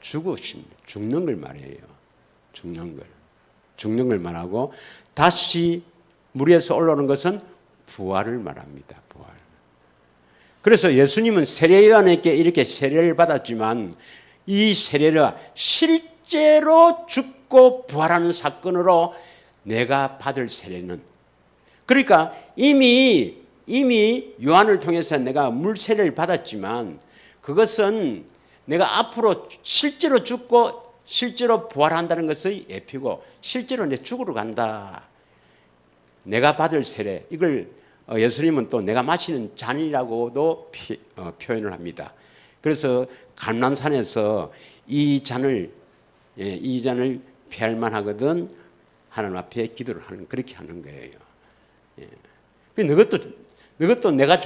죽는 걸 말해요. 죽는 걸 말하고 다시 물 위에서 올라오는 것은 부활을 말합니다. 부활. 그래서 예수님은 세례 요한에게 이렇게 세례를 받았지만 이 세례가 실제로 죽고 부활하는 사건으로 내가 받을 세례는, 그러니까 이미 요한을 통해서 내가 물세례를 받았지만 그것은 내가 앞으로 실제로 죽고 실제로 부활한다는 것의 예표고 실제로 내 죽으러 간다. 내가 받을 세례, 이걸 예수님은 또 내가 마시는 잔이라고도 표현을 합니다. 그래서 감람산에서 이 잔을 피할 만하거든 하나님 앞에 기도를 하는, 그렇게 하는 거예요. 너것도 내가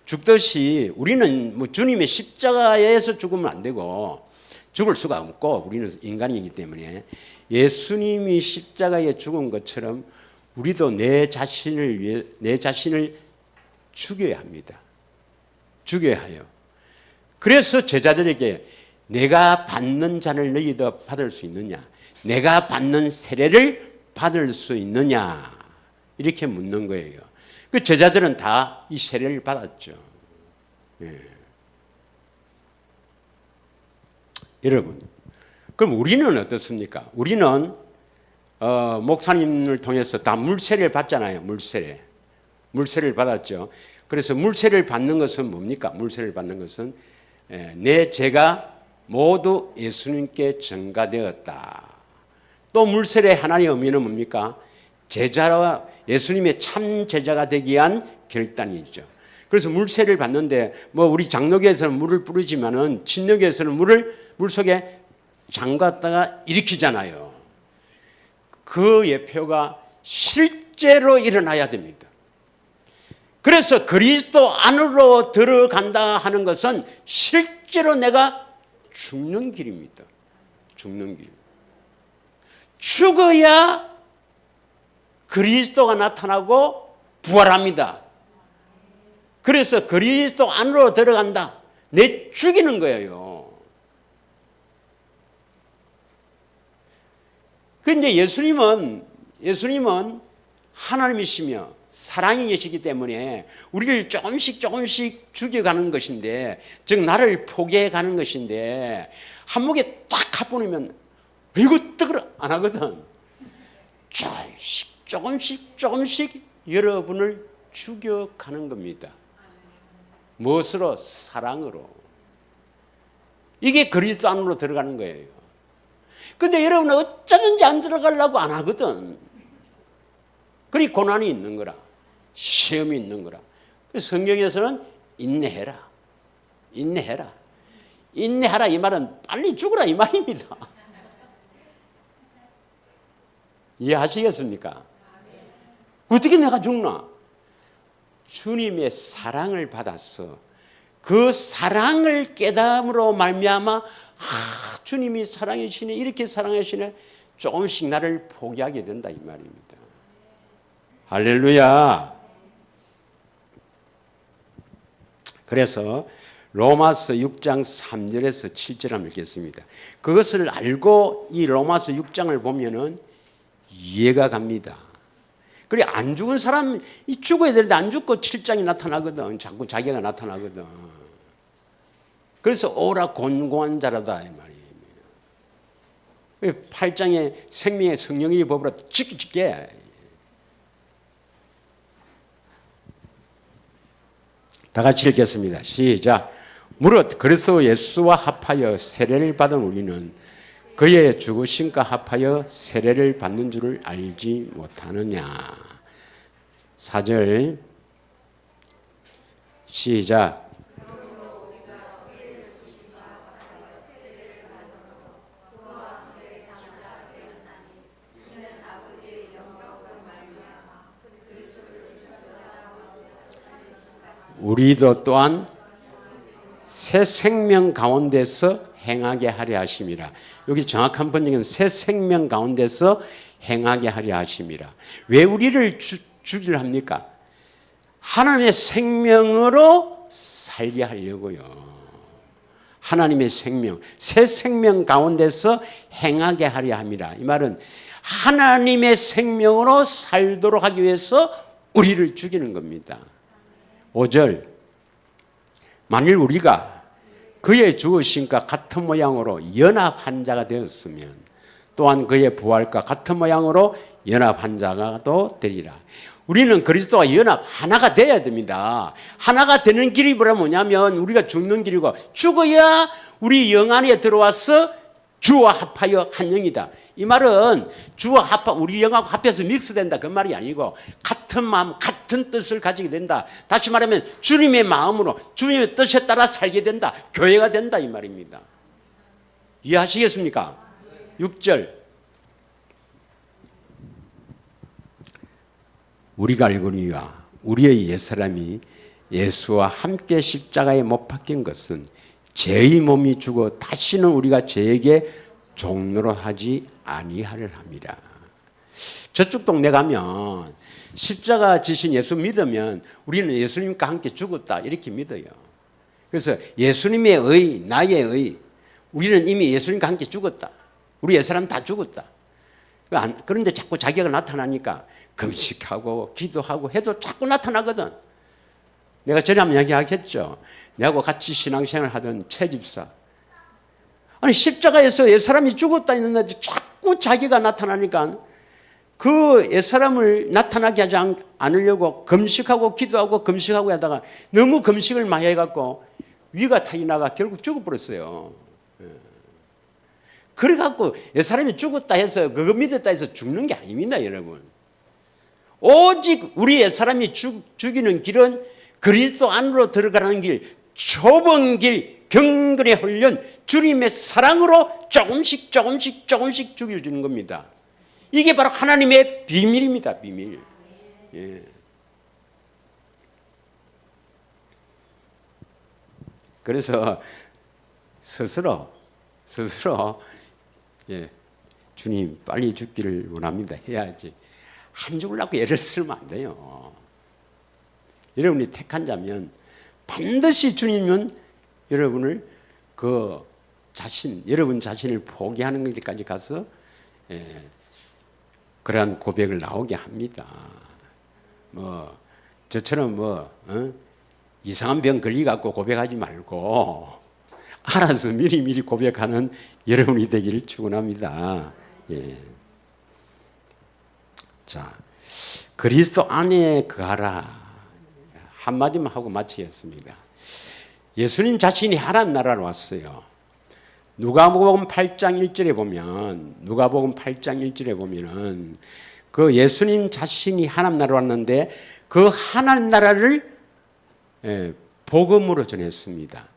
죽듯이 우리는 뭐 주님의 십자가에서 죽으면 안 되고 죽을 수가 없고 우리는 인간이기 때문에 예수님이 십자가에 죽은 것처럼 우리도 내 자신을 죽여야 합니다. 죽여야 해요. 그래서 제자들에게 내가 받는 잔을 너희도 받을 수 있느냐? 내가 받는 세례를 받을 수 있느냐? 이렇게 묻는 거예요. 그 제자들은 다 이 세례를 받았죠. 예. 여러분, 그럼 우리는 어떻습니까? 우리는 목사님을 통해서 다 물세례를 받잖아요. 물세례를 받았죠. 그래서 물세례를 받는 것은 뭡니까? 물세례를 받는 것은 내 죄가 모두 예수님께 전가되었다. 또 물세례 하나의 의미는 뭡니까? 제자와 예수님의 참 제자가 되기 위한 결단이죠. 그래서 물세례를 받는데 뭐 우리 장로교에서는 물을 뿌리지만은 진료교에서는 물을 물 속에 잠갔다가 일으키잖아요. 그 예표가 실제로 일어나야 됩니다. 그래서 그리스도 안으로 들어간다 하는 것은 실제로 내가 죽는 길입니다. 죽는 길. 죽어야 그리스도가 나타나고 부활합니다. 그래서 그리스도 안으로 들어간다. 내 죽이는 거예요. 그런데 예수님은 하나님이시며 사랑이시기 때문에 우리를 조금씩 죽여가는 것인데, 즉 나를 포기해가는 것인데, 한목에 딱 가보면 이거 뜨거라 안 하거든. 조금씩 여러분을 죽여가는 겁니다. 무엇으로? 사랑으로. 이게 그리스도 안으로 들어가는 거예요. 근데 여러분은 어쩌든지 안 들어가려고 안 하거든. 그리 고난이 있는 거라. 시험이 있는 거라. 성경에서는 인내해라. 인내해라. 인내하라 이 말은 빨리 죽으라 이 말입니다. 이해하시겠습니까? 어떻게 내가 죽나? 주님의 사랑을 받았어. 그 사랑을 깨달음으로 말미암아 주님이 사랑이시네, 이렇게 사랑하시네, 조금씩 나를 포기하게 된다 이 말입니다. 할렐루야. 그래서 로마서 6장 3절에서 7절 한번 읽겠습니다. 그것을 알고 이 로마서 6장을 보면은 이해가 갑니다. 그래, 안 죽은 사람, 이 죽어야 되는데 안 죽고 7장이 나타나거든. 자꾸 자기가 나타나거든. 그래서 오라 곤고한 자라다 이 말이에요. 8장에 생명의 성령의 법으로 지키게. 다 같이 읽겠습니다. 시작. 무릇 그리스도 예수와 합하여 세례를 받은 우리는 그의 죽으심과 합하여 세례를 받는 줄을 알지 못하느냐. 4절 시작. 우리도 또한 새 생명 가운데서 행하게 하려 하심이라. 여기 정확한 번역은 새 생명 가운데서 행하게 하려 하심이라. 왜 우리를 죽이려 합니까? 하나님의 생명으로 살게 하려고요. 하나님의 생명, 새 생명 가운데서 행하게 하려 함이라. 이 말은 하나님의 생명으로 살도록 하기 위해서 우리를 죽이는 겁니다. 5절. 만일 우리가 그의 죽으심과 같은 모양으로 연합한 자가 되었으면 또한 그의 부활과 같은 모양으로 연합한 자가 또 되리라. 우리는 그리스도와 연합 하나가 돼야 됩니다. 하나가 되는 길이 뭐냐면 우리가 죽는 길이고, 죽어야 우리 영 안에 들어와서 주와 합하여 한 영이다. 이 말은 주와 우리 영하고 합해서 믹스된다 그 말이 아니고, 같은 마음 같은 뜻을 가지게 된다. 다시 말하면 주님의 마음으로 주님의 뜻에 따라 살게 된다. 교회가 된다 이 말입니다. 이해하시겠습니까? 6절. 우리가 알거니와 우리의 옛사람이 예수와 함께 십자가에 못 박힌 것은 죄의 몸이 죽어 다시는 우리가 죄에게 종로로 하지 아니하려 함이라. 저쪽 동네 가면 십자가 지신 예수 믿으면 우리는 예수님과 함께 죽었다 이렇게 믿어요. 그래서 예수님의 의, 나의 의, 우리는 이미 예수님과 함께 죽었다. 우리 옛사람 다 죽었다. 그런데 자꾸 자기가 나타나니까 금식하고 기도하고 해도 자꾸 나타나거든. 내가 전에 한번 이야기하겠죠. 내하고 같이 신앙생활 하던 최 집사. 아니 십자가에서 옛사람이 죽었다 했는데 자꾸 자기가 나타나니까 그 옛사람을 나타나게 하지 않으려고 금식하고 기도하고 금식하고 하다가 너무 금식을 많이 해갖고 위가 타기 나가 결국 죽어버렸어요. 그래갖고 옛사람이 죽었다 해서 그거 믿었다 해서 죽는 게 아닙니다, 여러분. 오직 우리 옛사람이 죽이는 길은 그리스도 안으로 들어가는 길, 좁은 길, 경건의 훈련, 주님의 사랑으로 조금씩 죽여주는 겁니다. 이게 바로 하나님의 비밀입니다. 비밀. 예. 그래서 스스로 예, 주님 빨리 죽기를 원합니다 해야지. 안 죽으려고 애를 쓰면 안 돼요. 여러분이 택한 자면 반드시 주님은 여러분을 여러분 자신을 포기하는 것까지 가서 그러한 고백을 나오게 합니다. 저처럼 이상한 병 걸리갖고 고백하지 말고 알아서 미리미리 고백하는 여러분이 되기를 축원합니다. 예. 자, 그리스도 안에 거하라. 한마디만 하고 마치겠습니다. 예수님 자신이 하나님 나라로 왔어요. 누가복음 8장 1절에 보면은 그 예수님 자신이 하나님 나라로 왔는데 그 하나님 나라를 복음으로 전했습니다.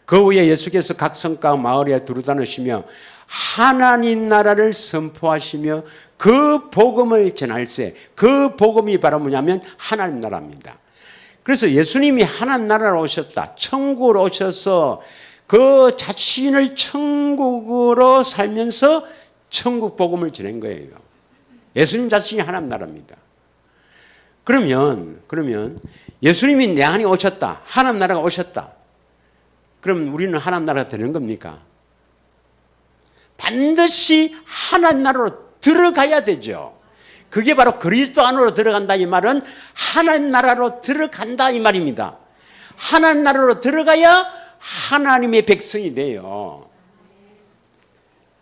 그 후에 예수께서 각 성과 마을에 두루다니시며 하나님 나라를 선포하시며 그 복음을 전할세. 그 복음이 바로 뭐냐면 하나님 나라입니다. 그래서 예수님이 하나님 나라로 오셨다. 천국으로 오셔서 그 자신을 천국으로 살면서 천국 복음을 전한 거예요. 예수님 자신이 하나님 나라입니다. 그러면 예수님이 내 안에 오셨다. 하나님 나라가 오셨다. 그럼 우리는 하나님 나라가 되는 겁니까? 반드시 하나님 나라로 들어가야 되죠. 그게 바로 그리스도 안으로 들어간다 이 말은 하나님 나라로 들어간다 이 말입니다. 하나님 나라로 들어가야 하나님의 백성이 돼요.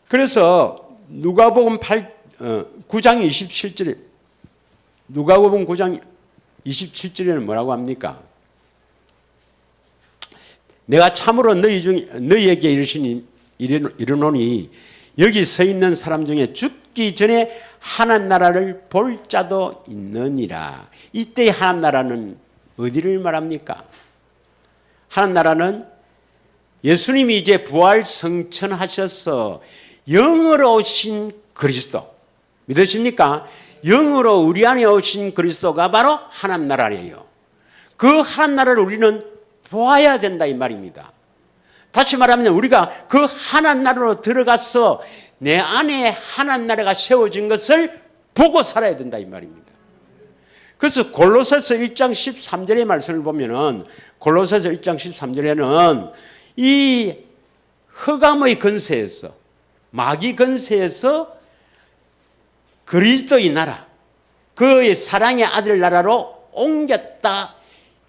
그래서 누가복음 9장 27절에 누가복음 9장 27절에는 뭐라고 합니까? 내가 참으로 너희에게 이르노니 여기 서 있는 사람 중에 죽기 전에 하나님 나라를 볼 자도 있느니라. 이때 하나님 나라는 어디를 말합니까? 하나님 나라는 예수님이 이제 부활 성천하셔서 영으로 오신 그리스도 믿으십니까? 영으로 우리 안에 오신 그리스도가 바로 하나님 나라예요. 그 하나님 나라를 우리는 보아야 된다 이 말입니다. 다시 말하면 우리가 그 하나님 나라로 들어가서 내 안에 하나님 나라가 세워진 것을 보고 살아야 된다 이 말입니다. 그래서 골로새서 1장 13절의 말씀을 보면은 골로새서 1장 13절에는 이 흑암의 권세에서 마귀 권세에서 그리스도의 나라 그의 사랑의 아들 나라로 옮겼다.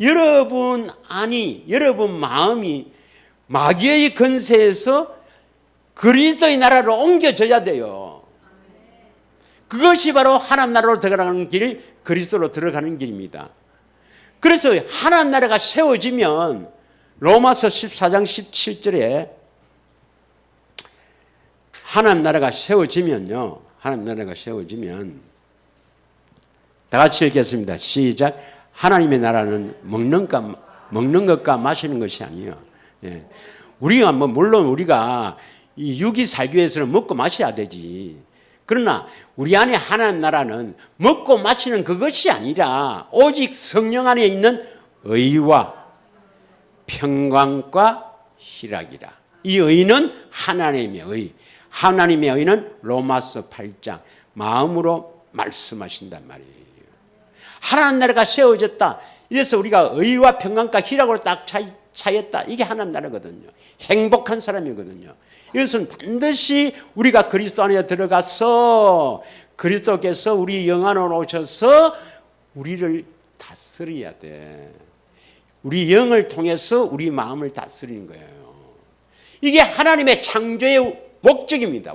여러분 마음이 마귀의 권세에서 그리스도의 나라로 옮겨져야 돼요. 그것이 바로 하나님 나라로 들어가는 길, 그리스도로 들어가는 길입니다. 그래서 하나님 나라가 세워지면 로마서 14장 17절에 하나님 나라가 세워지면요. 하나님 나라가 세워지면 다 같이 읽겠습니다. 시작. 하나님의 나라는 먹는 것과 마시는 것이 아니에요. 예. 우리가 물론 우리가 이 육이 살기 위해서는 먹고 마셔야 되지. 그러나 우리 안에 하나님 나라는 먹고 마시는 그것이 아니라 오직 성령 안에 있는 의와 평강과 희락이라. 이 의는 하나님의 의. 하나님의 의는 로마서 8장 마음으로 말씀하신단 말이에요. 하나님 나라가 세워졌다. 이래서 우리가 의와 평강과 희락으로 딱 차였다. 이게 하나님 나라거든요. 행복한 사람이거든요. 이것은 반드시 우리가 그리스도 안에 들어가서 그리스도께서 우리 영 안으로 오셔서 우리를 다스려야 돼. 우리 영을 통해서 우리 마음을 다스리는 거예요. 이게 하나님의 창조의 목적입니다.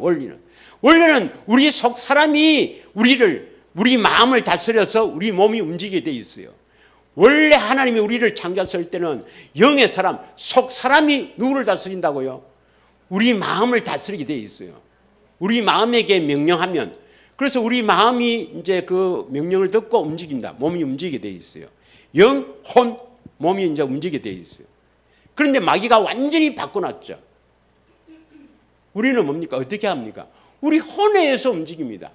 원래는 우리 속 사람이 우리 마음을 다스려서 우리 몸이 움직이게 돼 있어요. 원래 하나님이 우리를 창조했을 때는 영의 사람, 속 사람이 누구를 다스린다고요? 우리 마음을 다스리게 돼 있어요. 우리 마음에게 명령하면, 그래서 우리 마음이 이제 그 명령을 듣고 움직인다. 몸이 움직이게 돼 있어요. 영, 혼, 몸이 이제 움직이게 돼 있어요. 그런데 마귀가 완전히 바꿔놨죠. 우리는 뭡니까? 어떻게 합니까? 우리 혼에 의해서 움직입니다.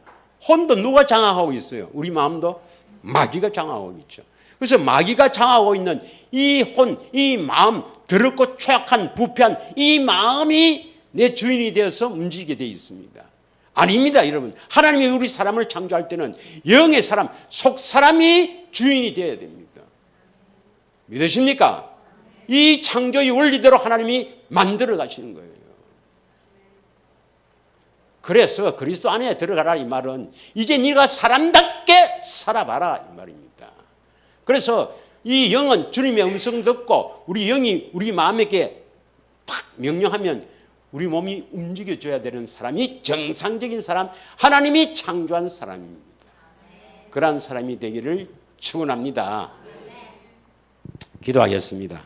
혼도 누가 장악하고 있어요? 우리 마음도 마귀가 장악하고 있죠. 그래서 마귀가 장악하고 있는 이 혼, 이 마음, 더럽고 취약한 부패한 이 마음이 내 주인이 되어서 움직이게 되어 있습니다. 아닙니다, 여러분. 하나님이 우리 사람을 창조할 때는 영의 사람, 속 사람이 주인이 되어야 됩니다. 믿으십니까? 이 창조의 원리대로 하나님이 만들어 가시는 거예요. 그래서 그리스도 안에 들어가라 이 말은 이제 네가 사람답게 살아봐라 이 말입니다. 그래서 이 영은 주님의 음성 듣고 우리 영이 우리 마음에게 딱 명령하면 우리 몸이 움직여줘야 되는 사람이 정상적인 사람, 하나님이 창조한 사람입니다. 그러한 사람이 되기를 축원합니다. 기도하겠습니다.